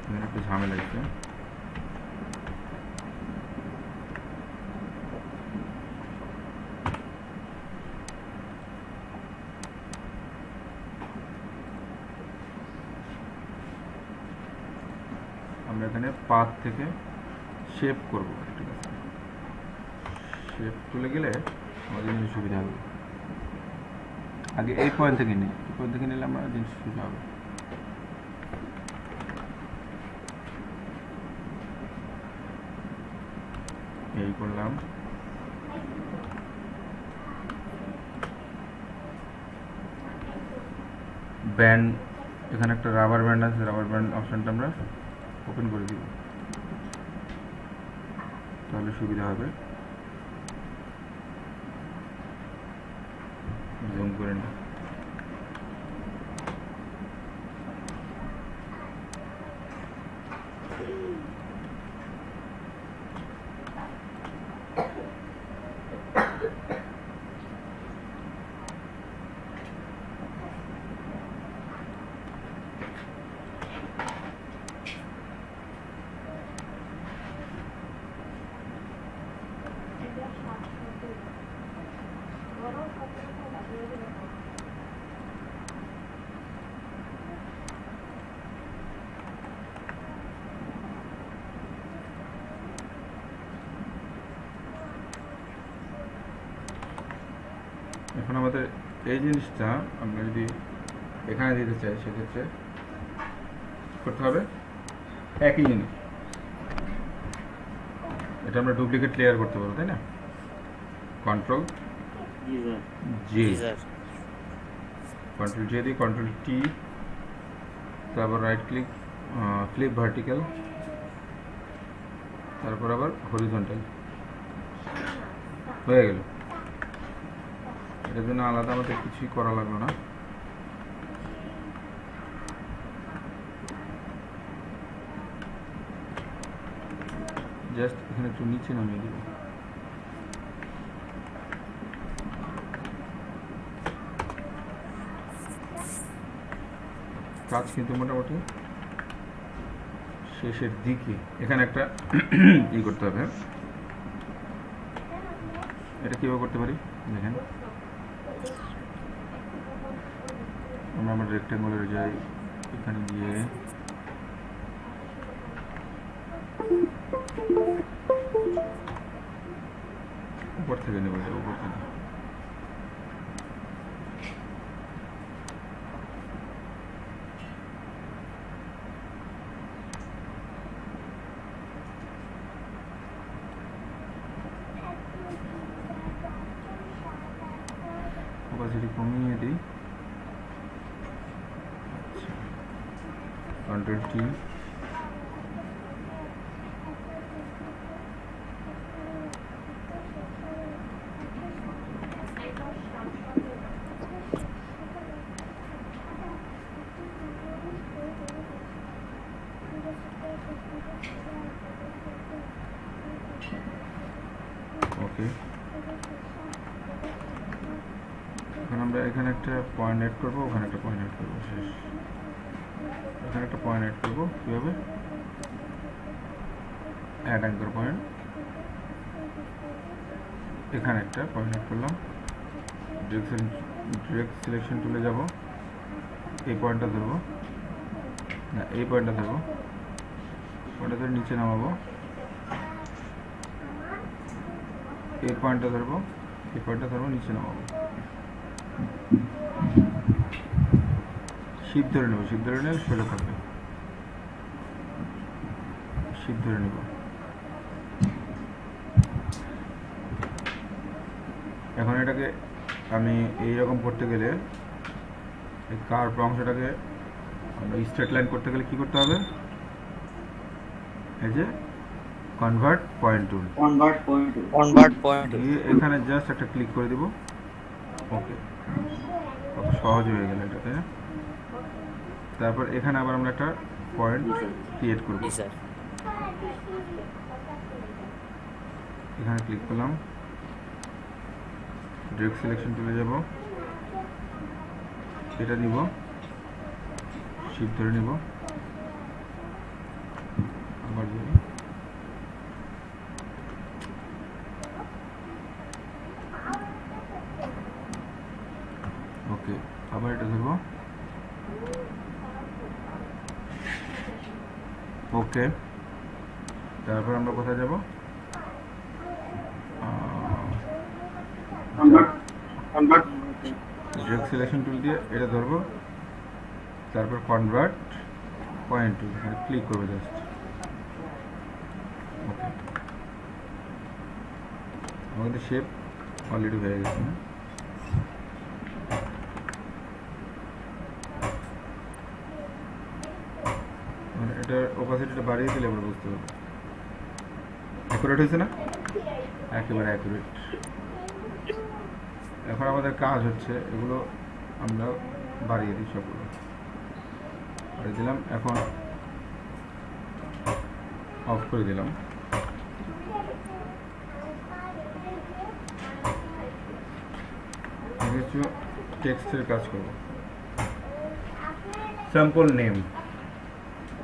এখানে একটু ঝামেলা আছে। আমরা এখানে পাথ থেকে শেপ করব, ঠিক আছে, শেপ তুলে গেলে আমাদের জিনিস সুবিধা হবে। আগে এই পয়েন্ট থেকে নিই, এই পয়েন্ট থেকে নিলে আমরা জিনিস সুবিধা হবে। এই করলাম, ব্যান্ড, এখানে একটা রাবার ব্যান্ড আছে, রাবার ব্যান্ড অপশনটা আমরা ওপেন করে দিব, তাহলে সুবিধা হবে। জুম করে নিই। এখন আমাদের এই জিনিসটা আমরা যদি এখানে দিতে চাই, সেক্ষেত্রে করতে হবে একই জিনিস। এটা আমরা ডুপ্লিকেট লেয়ার করতে পারবো, তাই না? কন্ট্রোল জি স্যার। জে, জি স্যার। কন্ট্রোল জে দিয়ে কন্ট্রোল টি, তারপর রাইট ক্লিক, ফ্লিপ ভার্টিক্যাল, তারপর আবার হরিজন্টাল, হয়ে গেল। এটার জন্য আলাদা আমাদের কিছুই করা লাগলো না। জাস্ট এখানে একটু নিচে নামিয়ে দিব। কাজ কিন্তু মোটামুটি শেষের দিকে। এখানে একটা ই করতে হবে, এটা কীভাবে করতে পারি দেখেন। আমরা আমার রেক্ট্যাঙ্গুলারে যাই, এখানে গিয়ে উপর থেকে নেব, উপর থেকে অপাসিটি কমিয়ে দিই। কন্ট্রোল টি, ওকে। এখন আমরা এখানে একটা পয়েন্ট অ্যাড করবো, ওখানে একটা পয়েন্ট অ্যাড করবো, শেষ। এখানে একটা পয়েন্ট অ্যাড করবো, কীভাবে? অ্যাড অ্যাঙ্কর পয়েন্ট, এখানে একটা পয়েন্ট অ্যাড করলাম। ডিরেক্ট সিলেকশন টুলে যাব, এই পয়েন্টটা ধরবো, না এই পয়েন্টটা ধরবো, পয়েন্টটা ধরে নিচে নামাবো, এই পয়েন্টটা ধরবো, এই পয়েন্টটা ধরবো, নিচে নামাবো, শিপ ধরে নেবো, শিপ ধরে নিলে সোজা থাকবে, শিপ ধরে নেব। এখন এটাকে আমি এইরকম করতে গেলে, এই কার্ভ অংশটাকে আমরা স্ট্রেট লাইন করতে গেলে কি করতে হবে? এই যে convert point tool, convert point দিয়ে এখানে জাস্ট একটা ক্লিক করে দিব। ওকে, কত সহজ হয়ে গেল এটা, তাই না? তারপর এখানে আবার আমরা একটা পয়েন্ট ক্রিয়েট করব। জি স্যার। এখানে ক্লিক করলাম, ডিরেক্ট সিলেকশন টুলে যাব, এটা নিব, শিপ ধরে নিব, আবার যাব, ওকে, আবার এটা ধরবো, ওকে। তারপর আমরা কোথায় যাব? ডিরেক্ট সিলেকশন টুল দিয়ে এটা ধরবো, তারপর কনভার্ট পয়েন্ট টুল, এখানে ক্লিক করবো জাস্ট। ওকে, আমাদের শেপ অলরেডি হয়ে গেছে না? মানে এটার অপাসিটিটা বাড়িয়ে দিলে আমরা বুঝতে পারবো। অ্যাকুরেট হয়েছে না? একেবারে অ্যাকুরেট। এখন আমাদের কাজ হচ্ছে এগুলো আমরা বাড়িয়ে দিই, সবগুলো বাড়িয়ে দিলাম। এখন অফ করে দিলাম। কিছু টেক্সটের কাজ করব। Sample name,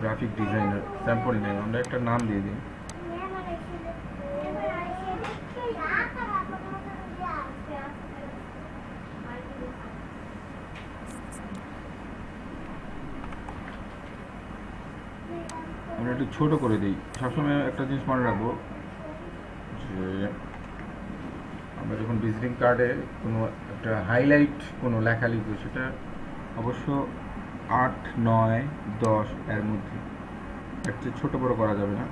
graphic designer, sample name আমরা একটা নাম দিয়ে দিই। আমরা একটু ছোট করে দিই। সবসময় একটা জিনিস মনে রাখবো যে আমরা যখন ভিজিটিং কার্ডে কোনো একটা হাইলাইট কোনো লেখা লিখবো, সেটা অবশ্য 8, 9, 10 এর মধ্যে, এর চেয়ে ছোটো বড়ো করা যাবে না।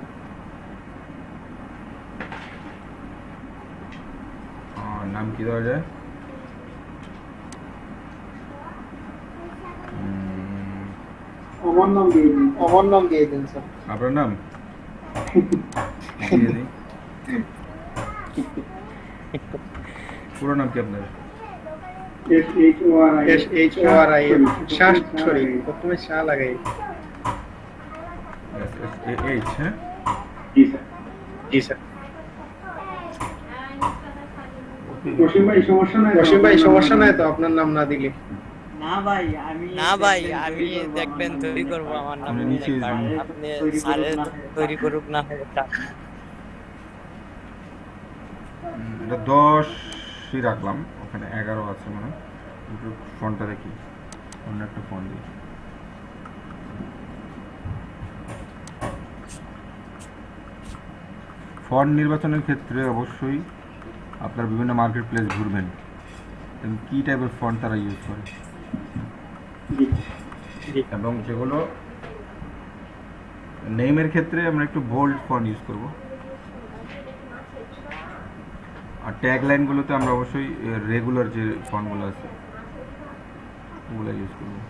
নাম কি দেওয়া যায়? আমার নাম দিয়ে দিন স্যার। আপনার নাম দিয়ে দিই। পুরো নাম কি আপনার? SHORI শাশ্বরী, প্রথমে শাহ লাগাই। SAH, হ্যাঁ? জি স্যার। রশিম ভাই সমস্যা নাই তো আপনার নাম না দিলে? না ভাই, আমি দেখবেন তৈরি করব আমার নাম আপনি নিয়ে নিচে কার্ড। দিন। আপনি স্যারে তৈরি করুক না হোক তা- এটা 10ই রাখলাম, ওখানে 11 আছে মনে হয়। একটু ফন্টটা দেখি, অন্য একটা ফন্ট দিই। ফন্ট নির্বাচনের ক্ষেত্রে অবশ্যই আপনার বিভিন্ন মার্কেট প্লেস ঘুরবেন, কী টাইপের ফন্ট তারা ইউজ করে, এবং যেগুলো নেমের ক্ষেত্রে আমরা একটু বোল্ড ফন্ট ইউজ করব। আর ট্যাগ লাইনগুলোতে আমরা অবশ্যই রেগুলার যে ফন্টগুলো আছে ওগুলো ইউজ করবো।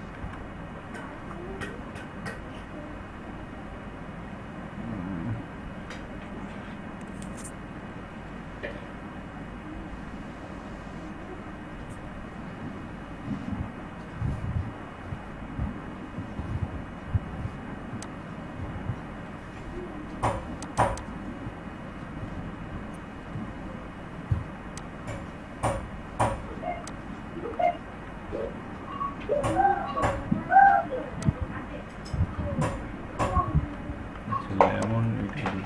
আচ্ছা লেমন এটা দিই।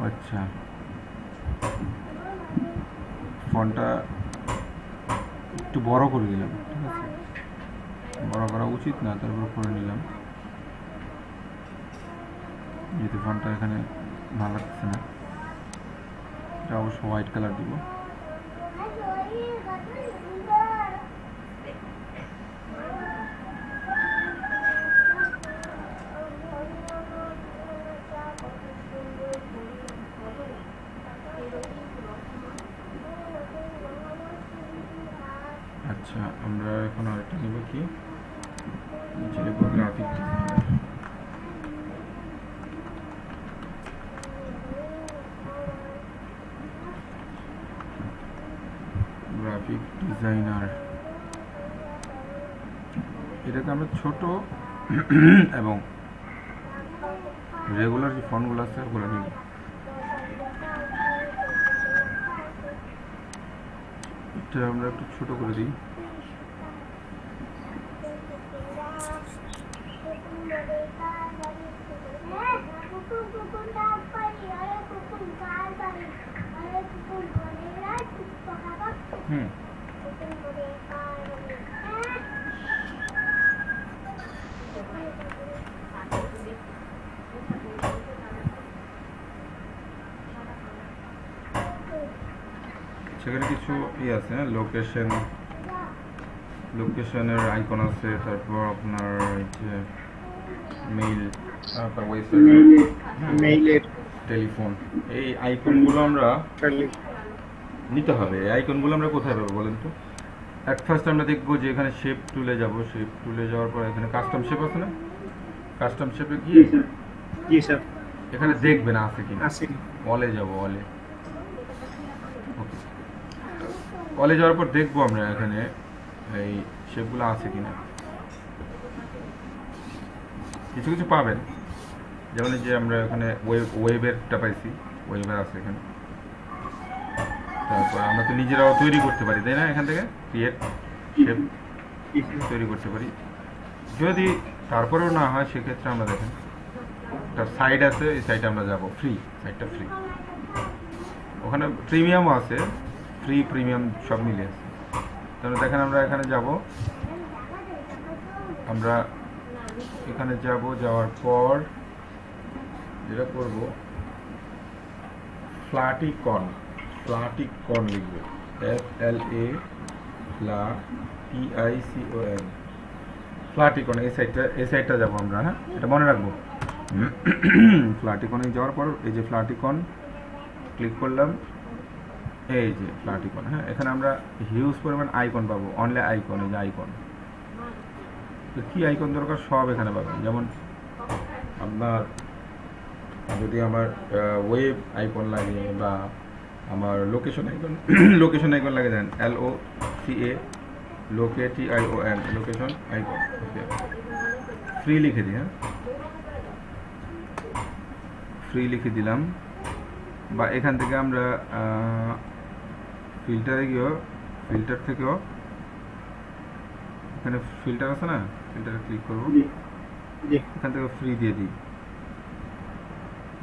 আচ্ছা ফন্টটা একটু বড় করে দিলাম, ঠিক আছে, বড় করা উচিত না, তারপর করে নিলাম, যেহেতু ফন্টটা এখানে ভালো লাগছে না। এটা অবশ্য হোয়াইট কালার দিব। আচ্ছা আমরা এখন আরেকটা নেব কি, নিচে লিখব গ্রাফিক ডিজাইনার। গ্রাফিক ডিজাইনার এটাকে আমরা ছোট এবং রেগুলার যে ফন্টগুলো আছে ওগুলো নিব। এটা আমরা একটু ছোট করে দিই। হুম সেখানে কিছু আছে, লোকেশনের আইকন আছে, তারপর আপনার যে মেইল, আপনার মেইলের টেলিফোন, এই আইকনগুলো আমরা নিতে হবে। এই আইকনগুলো আমরা কোথায় পাবো বলেন তো? অ্যাট ফার্স্ট আমরা দেখবো যে এখানে শেপ টুলে যাব, শেপ টুলে যাওয়ার পর এখানে কাস্টম শেপ আছে না, কাস্টম শেপে গিয়ে জি স্যার এখানে দেখবেন আছে কিনা। আছে। অলে যাব, অলে যাওয়ার পর দেখবো আমরা এখানে এই শেপগুলো আছে কিনা। কিছু কিছু পাবেন, যেমন এই যে আমরা এখানে ওয়েবেরটা পাইছি, ওয়েবের আছে এখানে। তারপর আমরা তো নিজেরাও তৈরি করতে পারি, তাই না? এখান থেকে ক্রিয়েট শেপ তৈরি করতে পারি। যদি তারপরেও না হয় সেক্ষেত্রে আমরা দেখেন একটা সাইড আছে, এই সাইডে আমরা যাব, ফ্রি, সাইডটা ফ্রি। ওখানে প্রিমিয়ামও আছে, ফ্রি প্রিমিয়াম সব মিলে আছে। তাহলে দেখেন আমরা এখানে যাব, আমরা এখানে যাব, যাওয়ার পর যেটা করব ফ্লাটিকন লিখব, FLATICON, ফ্লাটিকন। এই সাইডটা যাবো আমরা, হ্যাঁ এটা মনে রাখবো। ফ্লাটিকনে যাওয়ার পর এই যে ফ্লাটিকন ক্লিক করলাম, এই যে ফ্লাটিকন, হ্যাঁ এখানে আমরা হিউজ পরিমাণ আইকন পাবো, অনলি আইকন, এই যে আইকন। তো কী আইকন দরকার সব এখানে পাবেন। যেমন আপনার যদি আমার ওয়েব আইকন লাগে বা আমার লোকেশন আইকন লাগে, দেন LOCA লোকেশন আইকন, ওকে ফ্রি লিখে দিই, হ্যাঁ ফ্রি লিখে দিলাম, বা এখান থেকে আমরা ফিল্টারে গিয়েও, ফিল্টার থেকেও এখানে ফিল্টার আছে না, ফিল্টারে ক্লিক করব, জি জি এখান থেকে ফ্রি দিয়ে দিই,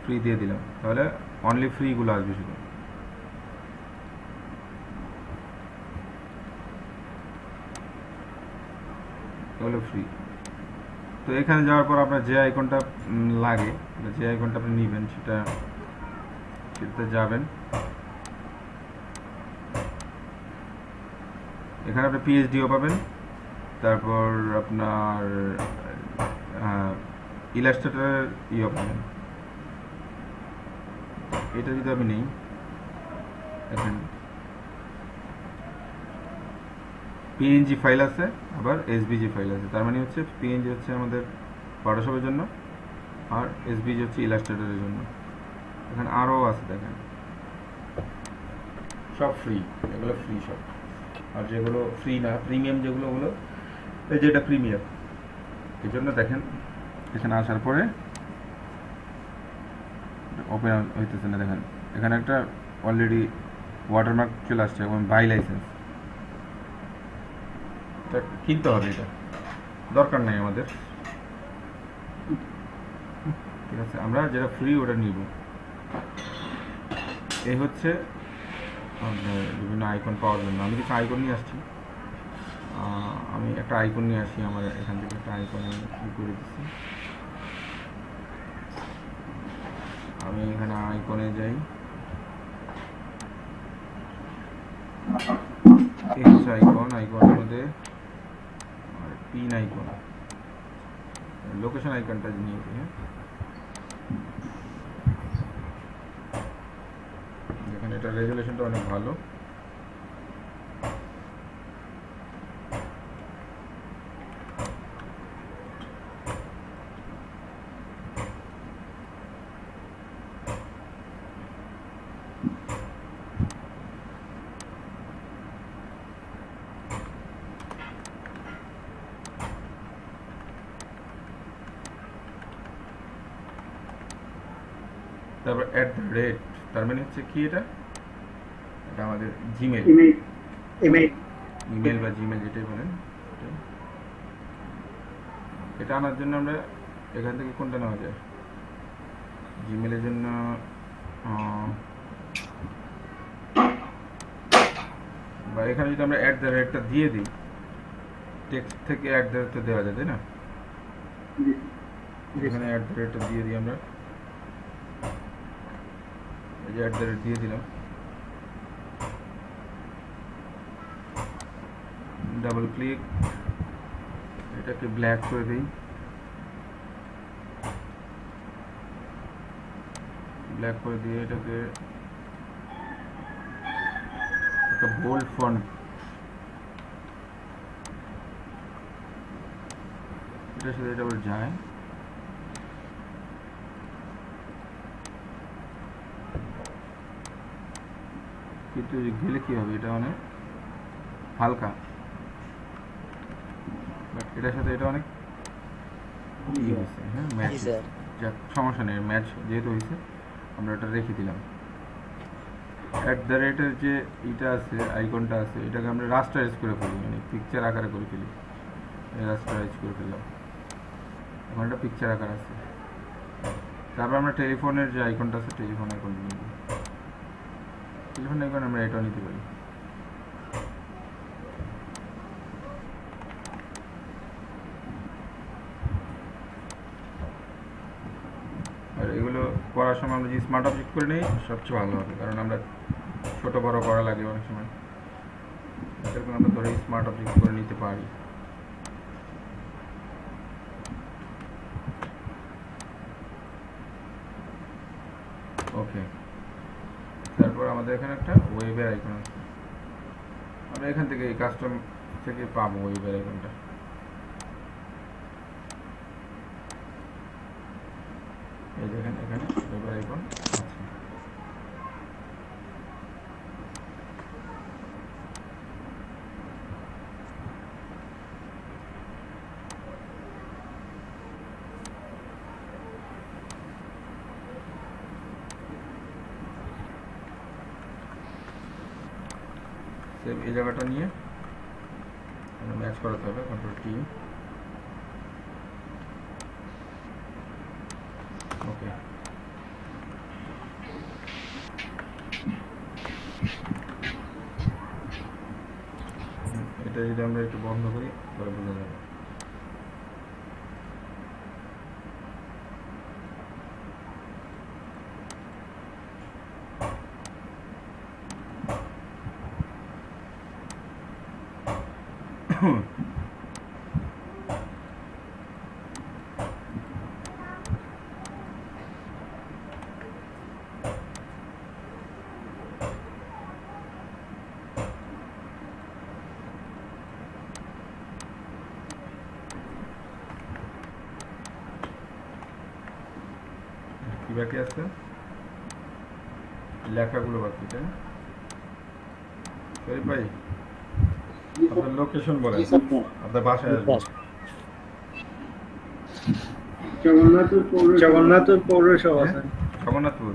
ফ্রি দিয়ে দিলাম, তাহলে অনলি ফ্রিগুলো আসবে শুধু। এগুলো ফ্রি। তো এখানে যাওয়ার পর আপনার যে আইকনটা লাগে, যে আইকনটা আপনি নেবেন সেটাতে যাবেন। এখানে আপনি পিএইচডিও পাবেন, তারপর আপনার ইলাস্ট্রেটরের ইয়ে পাবেন। এটা যদি আমি নেই, দেখেন পিএনজি ফাইল আছে, আবার এসবিজি ফাইল আছে। তার মানে হচ্ছে পিএনজি হচ্ছে আমাদের ফটোশপের জন্য, আর এসবিজি হচ্ছে ইলাস্ট্রেটরের জন্য। এখানে আরও আছে, দেখেন সব ফ্রি, এগুলো ফ্রি সব। আর যেগুলো ফ্রি না, প্রিমিয়াম যেগুলো, ওগুলো এই যে এটা প্রিমিয়াম। এই জন্য দেখেন এখানে আসার পরে ওপেন হইতেছে না, দেখেন এখানে একটা অলরেডি ওয়াটারমার্ক চলে আসছে এবং বাই লাইসেন্স। এটা কিনতে হবে, এটা দরকার নাই আমাদের, ঠিক আছে। আমরা যেটা ফ্রি ওটা নিব। এই হচ্ছে বিভিন্ন আইকন পাওয়ার জন্য। আমি কিছু আইকন নিয়ে আসছি, আমি একটা আইকন নিয়ে আসি, আমার এখান থেকে একটা আইকন আমি কি করে দিচ্ছি। আমি এখানে আইকনে যাই, এই হচ্ছে আইকন, আইকনের মধ্যে পিন আইকন, লোকেশন আইকনটা নিয়ে হ্যাঁ, দেখেন এটা রেজুলেশনটা অনেক ভালো। তারপর @, তার মানে হচ্ছে কি, এটা এটা আমাদের জিমেল, ইমেল ইমেল ইমেল বা জিমেল যেটাই বলেন। এটা আনার জন্য আমরা এখান থেকে কোনটা নেওয়া যায়, জিমেলের জন্য বা এখানে যদি আমরা টা দিয়ে দিই, টেক্সট থেকে টা দেওয়া যায়, তাই না? এখানে টা দিয়ে দিই আমরা, এই যে দিয়ে দিলাম, ডাবল ক্লিক, এটাকে ব্ল্যাক করে দিই, ব্ল্যাক করে দিয়ে এটাকে একটা বোল্ড ফন্ট, এটার সাথে এটা আবার যায়। কিন্তু গেলে কি হবে, এটা অনেক হালকা, বাট এটার সাথে এটা অনেক ই হয়েছে, হ্যাঁ ম্যাচ জি হয়েছে। স্যার। যাক সমস্যা নেই, ম্যাচ যেহেতু হয়েছে আমরা এটা রেখে দিলাম। @এর যে ইটা আছে, আইকনটা আছে, এটাকে আমরা রাস্টারাইজ করে ফেলি, মানে পিকচার আকারে করে ফেলি, রাস্টারাইজ করে ফেললাম, এখন একটা পিকচার আকার আছে। তারপর আমরা টেলিফোনের যে আইকনটা আছে, টেলিফোন আইকন নিয়ে দিই, টেলিফোন আইকন আমরা এটাও নিতে পারি। আর এগুলো করার সময় আমরা যদি স্মার্ট অবজেক্ট করে নিই সবচেয়ে ভালো হবে, কারণ আমরা ছোট বড় করা লাগে অনেক সময়, এরকম আমরা ধরে স্মার্ট অবজেক্ট করে নিতে পারি। ওকে, তারপর আমাদের এখানে একটা ওয়েবের আইকন আছে, আমরা এখান থেকে এই কাস্টম থেকে পাবো ওয়েবের আইকনটা। এই দেখেন এখানে ওয়েবের আইকন আছে। সেভ এই জায়গাটা নিয়ে ম্যাচ করাতে হবে, কন্ট্রোল টি। ওকে, এটা যদি আমরা একটু বন্ধ করি তাহলে বোঝা যাবে। কি বাকি আছে? লেখাগুলো বাকি, তাই না? শরীফ ভাই, আপনার লোকেশন বলেন, আপনার বাসায় আসবেন। জগন্নাথপুর পৌরসভা হ্যাঁ? স্যার। জগন্নাথপুর।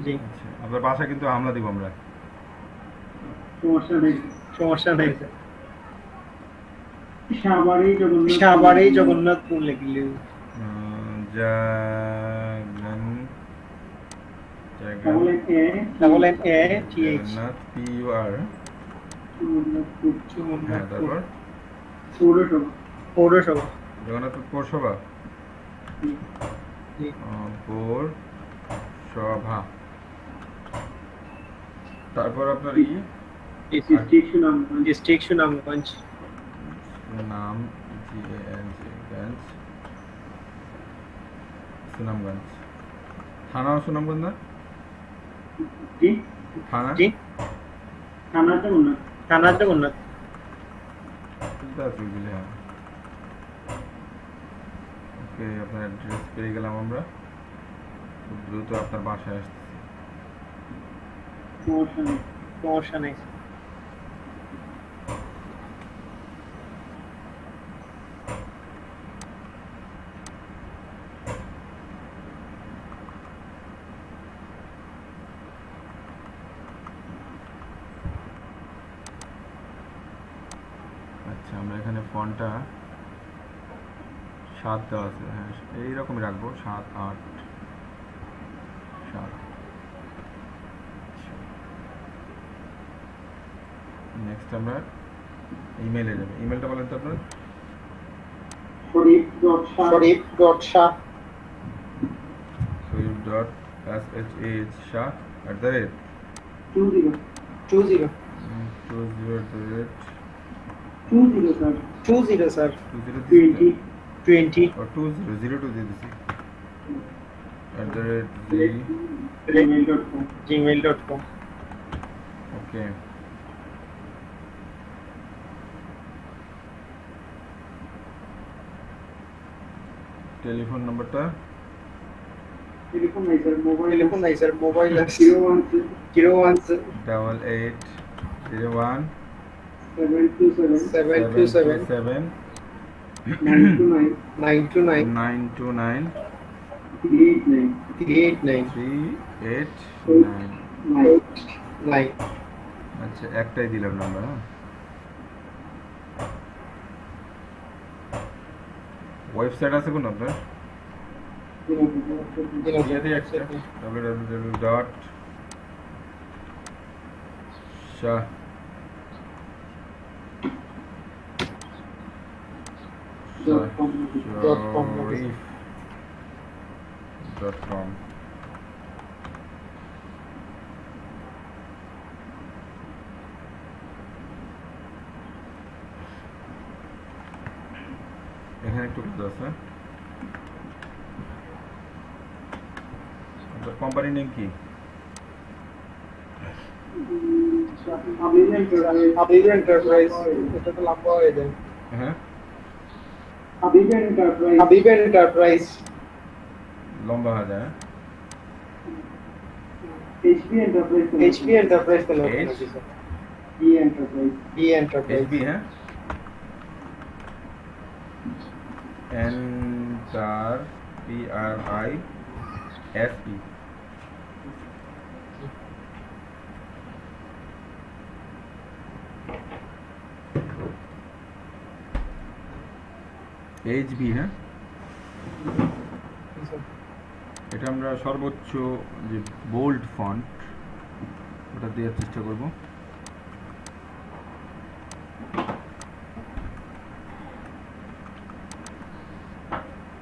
জি, আচ্ছা, আপনার বাসা কিন্তু হামলা দিব আমরা। সমস্যা নেই স্যার। সাভারেই জগন্নাথপুর লিখলি। জাগন জগন্নাথ PUR, হ্যাঁ, তারপর পৌরসভা। জগন্নাথপুর পৌরসভা, জি। পৌরসভা। তারপর আপনার ডিস্ট্রিক্ট সুনামগঞ্জ। নাম গঞ্জ, সুনামগঞ্জ। থানাও সুনামগঞ্জ না? থানা জি, থানা জগন্নাথ। ঠিক আছে, বুঝলি, হ্যাঁ। ওকে, আপনার অ্যাড্রেস পেয়ে গেলাম আমরা। খুব দ্রুত আপনার বাসায় আসতেছি। সমস্যা নেই। আচ্ছা, আমরা এখানে ফন্টটা 7 দেওয়া আছে, হ্যাঁ, এইরকমই রাখবো, 7, 8, 7। নেক্সট আমরা ইমেলে যাবে। ইমেলটা বলেন তো আপনার। শরীফ.শাহ shah@shah@20 20 স্যার। 20 20 or 2002 দিয়ে দিছি gmail.com। ওকে। টেলিফোন নাম্বারটা টেলিফোন নাই স্যার, মোবাইল আছে 010 8801 727 929 929 389। 389। আচ্ছা, একটাই দিলাম নাম্বার। হ্যাঁ, ওয়েবসাইট আছে কোন আপনার? www.shah sharif.com। এখানে একটু কথা আছে। আপনার কোম্পানির নেম কি? হাবিব এন্টারপ্রাইজ। এটা তো লম্বা হয়ে যায়। হ্যাঁ, হাবিব এন্টারপ্রাইজ। লম্বা হয়ে যায়। HP এন্টারপ্রাইজ তো লোক H? নাকি স্যার? B enterprise. HB, হ্যাঁ। Enter PRISE। এইচবি, হ্যাঁ, এটা আমরা সর্বোচ্চ যে বোল্ড ফন্ট ওটা দেওয়ার চেষ্টা করব।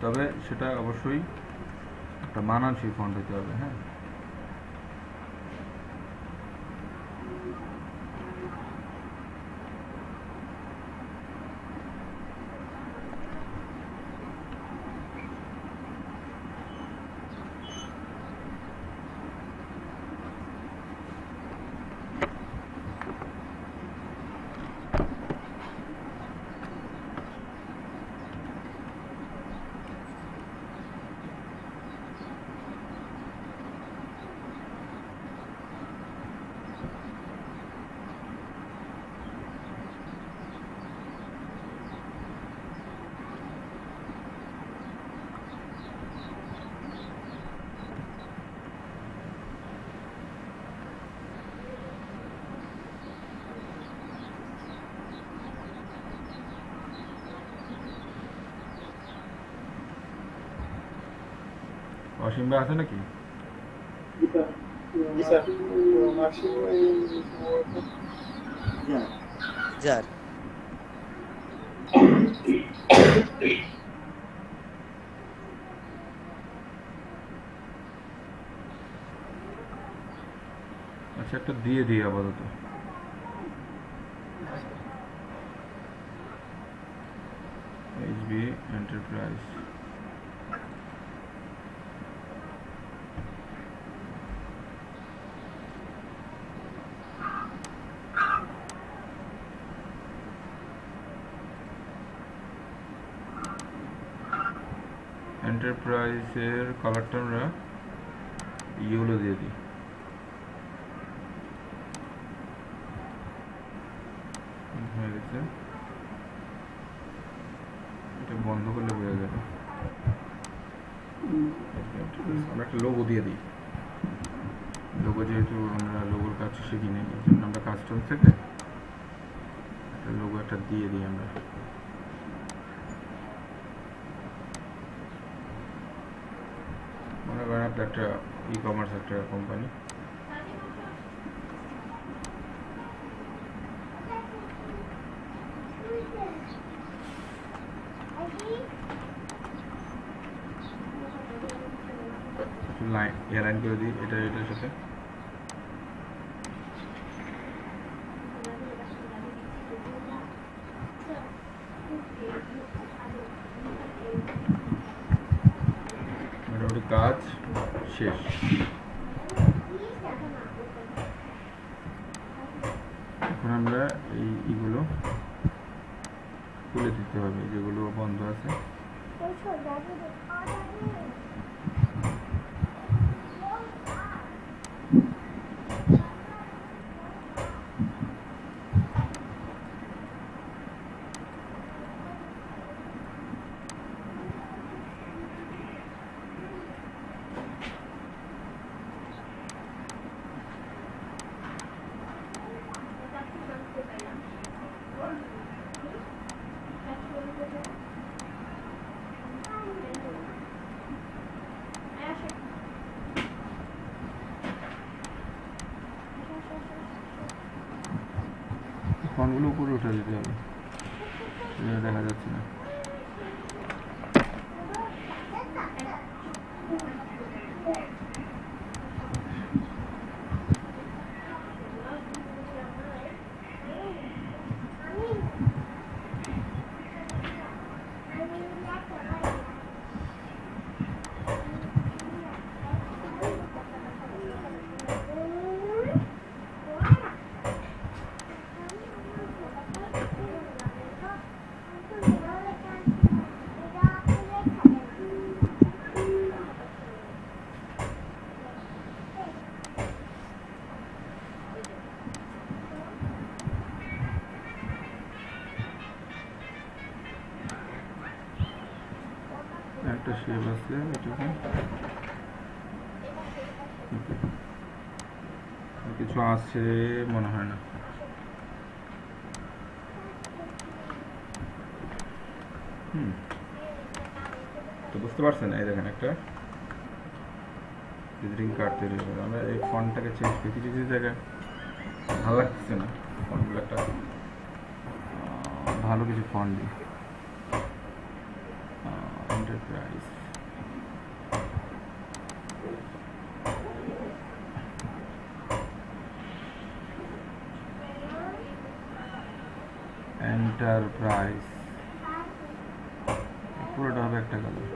তবে সেটা অবশ্যই একটা মানানসই ফন্ট হতে হবে, হ্যাঁ। অসীম ভাই আছে নাকি? জি স্যার। যার আচ্ছা, একটা দিয়ে দিই আপাতত। এইচবি এন্টারপ্রাইজ, এন্টারপ্রাইজের কালারটা আমরা ইয়েলো দিয়ে দিই। হয়ে গেছে, এটা বন্ধ করলে বোঝা যাবে। আমরা একটা লোগো দিয়ে দিই। লোগো যেহেতু আমরা লোগোর কাজ শিখি নাই, এই জন্য আমরা কাস্টম থেকে একটা লোগো একটা দিয়ে দিই আমরা। মনে করেন আপনি একটা ই কমার্স একটা কোম্পানি, লাইন এলাইন করে দিই এটা এটার সাথে। মোটামুটি কাজ শেষ। এখন আমরা এইগুলো খুলে দিতে হবে, যেগুলো বন্ধ আছে। ফোনগুলো উপরে উঠে দিতে হবে, এটা দেখা যাচ্ছে না। একটা শেপ আছে, এটাকে কিছু আছে মনে হয় না। তো বুঝতে পারছেন, এই দেখেন একটা ভিজিটিং কার্ড তৈরি হবে। আমরা এই ফন্টটাকে চেঞ্জ করি, কিছু কিছু জায়গায় ভালো লাগছে না ফন্টগুলো, একটা ভালো কিছু ফন্ট দিই। এন্টারপ্রাইজ এন্টারপ্রাইজ পুরোটা হবে একটা কালার।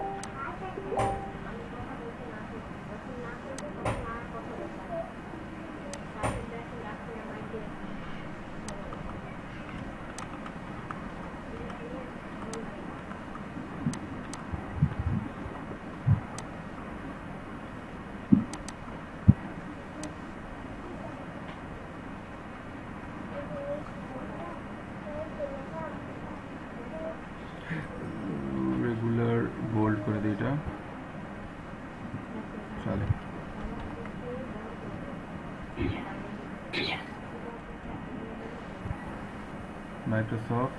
রেগুলার বোল্ড করে দিই, এটা চলে। মাইক্রোসফট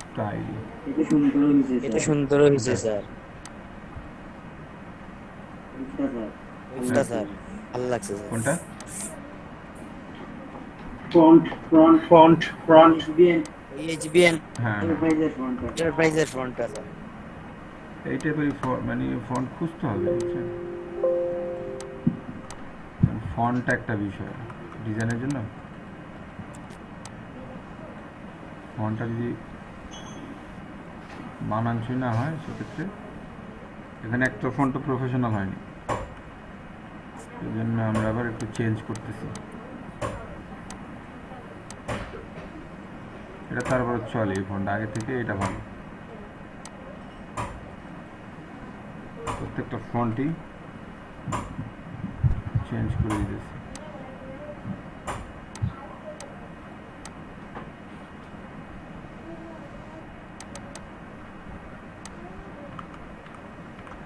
স্টাইল, এটা সুন্দর হয়েছে এটা স্যার। সুন্দর হয়েছে স্যার। এটা স্যার এটা স্যার ভালো লাগছে স্যার। কোনটা? ফ্রন্ট HBN এইচবিএন হ্যাঁ, এন্টারপ্রাইজের ফ্রন্টটা এন্টারপ্রাইজের ফ্রন্টটা স্যার। এই টাইপেরই মানে ফন্ট খুঁজতে হবে, বুঝছেন? ফন্টটা একটা বিষয় ডিজাইনের জন্য। ফন্টটা যদি মানানসই না হয় সেক্ষেত্রে এখানে একটা ফন্টও প্রফেশনাল হয়নি, এই জন্য আমরা আবার একটু চেঞ্জ করতেছি। এটা তারপরে চলে, এই ফন্ট আগে থেকে এটা ভালো। প্রত্যেকটা ফন্টই চেঞ্জ করে দিতেছি।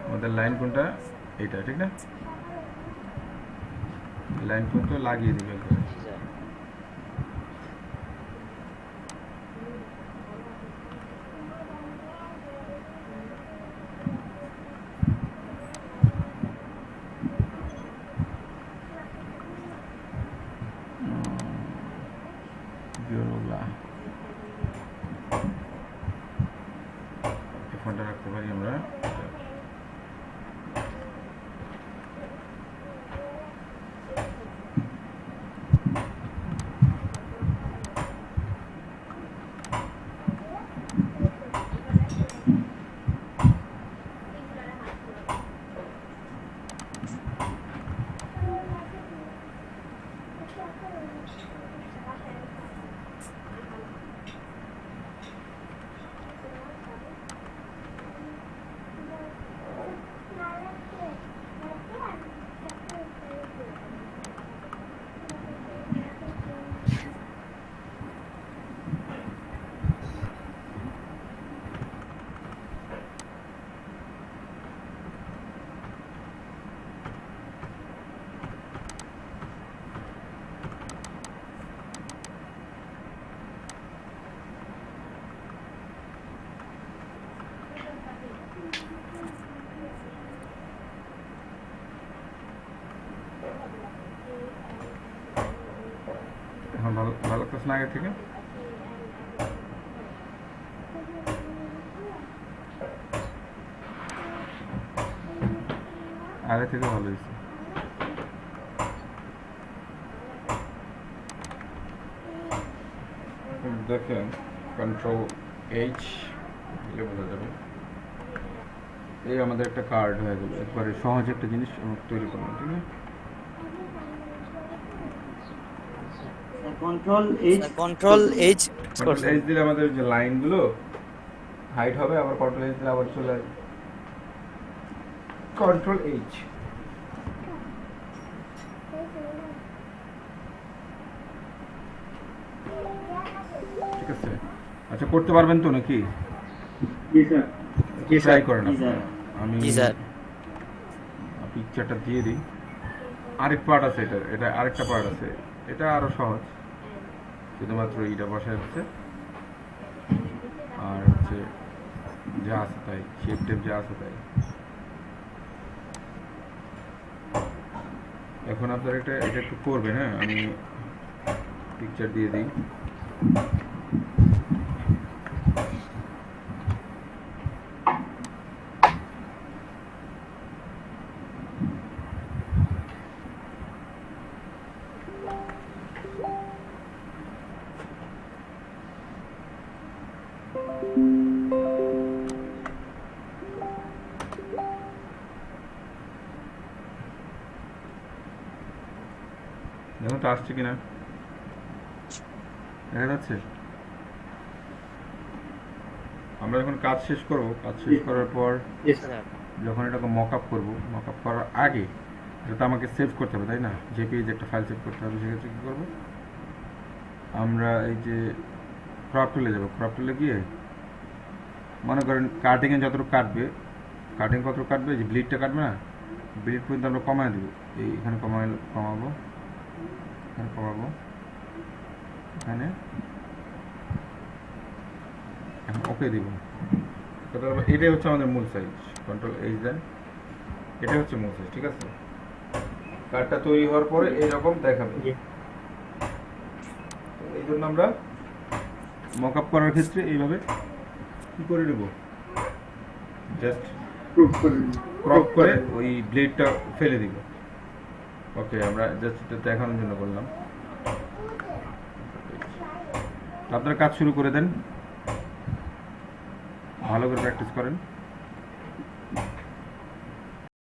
আমাদের লাইন কোনটা? এটা ঠিক না? লাইন কোনটা লাগিয়ে দিবে একবারে। বিয়োলা এই ফোনটা রাখতে পারি আমরা। এখন ভালো ভালো লাগতেছে না আগে থেকে? আগে থেকে ভালো হয়েছে। দেখেন কন্ট্রোল এইচ দিলে বোঝা যাবে। এই আমাদের একটা কার্ড হয়ে গেল, একবারে সহজ একটা জিনিস আমরা তৈরি করলাম, ঠিক আছে? Control H control H control H দিলে আমাদের যে লাইনগুলো হাইট হবে, আবার কন্ট্রোল এইচ দিলে আবার চলে আসবে। কন্ট্রোল এইচ ঠিক আছে। আচ্ছা, করতে পারবেন তো নাকি? জি স্যার ট্রাই করেন জি আপনি। স্যার। আমি জি স্যার। পিকচারটা দিয়ে দিই। আরেক পার্ট আছে, এটা আরেকটা পার্ট আছে, এটা আরো সহজ, শুধুমাত্র এইটা বসায় হচ্ছে আর হচ্ছে যা আছে তাই, শেপ টেপ যা আছে তাই। এখন আপনার এটা একটু করবেন, হ্যাঁ, আমি পিকচার দিয়ে দিই। দেখুন তো আসছে কিনা, দেখা যাচ্ছে। আমরা যখন কাজ শেষ করব, কাজ শেষ করার পর স্যার যখন এটাকে মক আপ করবো, মক আপ করার আগে এটা তো আমাকে সেভ করতে হবে, তাই না? জেপিইজি একটা ফাইল সেভ করতে হবে। সেক্ষেত্রে কী করবো, আমরা এই যে ক্রপ টুলে যাবো। ক্রপ টুলে গিয়ে মনে করেন কাটিংয়ে যতটুকু কাটবে, কাটিং কতটুকু কাটবে, যে ব্লিডটা কাটবে না, ব্লিড পর্যন্ত আমরা কমায় দেবো। এখানে কমাবো, এখানে কমাবো, এখানে এখন ওকে দিব। এটাই হচ্ছে আমাদের মূল সাইজ। কন্ট্রোল এইচ দেন, এটাই হচ্ছে মূল সাইজ, ঠিক আছে? কার্ডটা তৈরি হওয়ার পরে এইরকম দেখাবে। এই জন্য আমরা মক আপ করার ক্ষেত্রে এইভাবে কি করে নেব, জাস্ট ক্রপ করে ওই ব্লেডটা ফেলে দিব। ওকে, আমরা জাস্ট এটা দেখানোর জন্য করলাম। আপনারা কাজ শুরু করে দেন, ভালো করে প্র্যাকটিস করেন।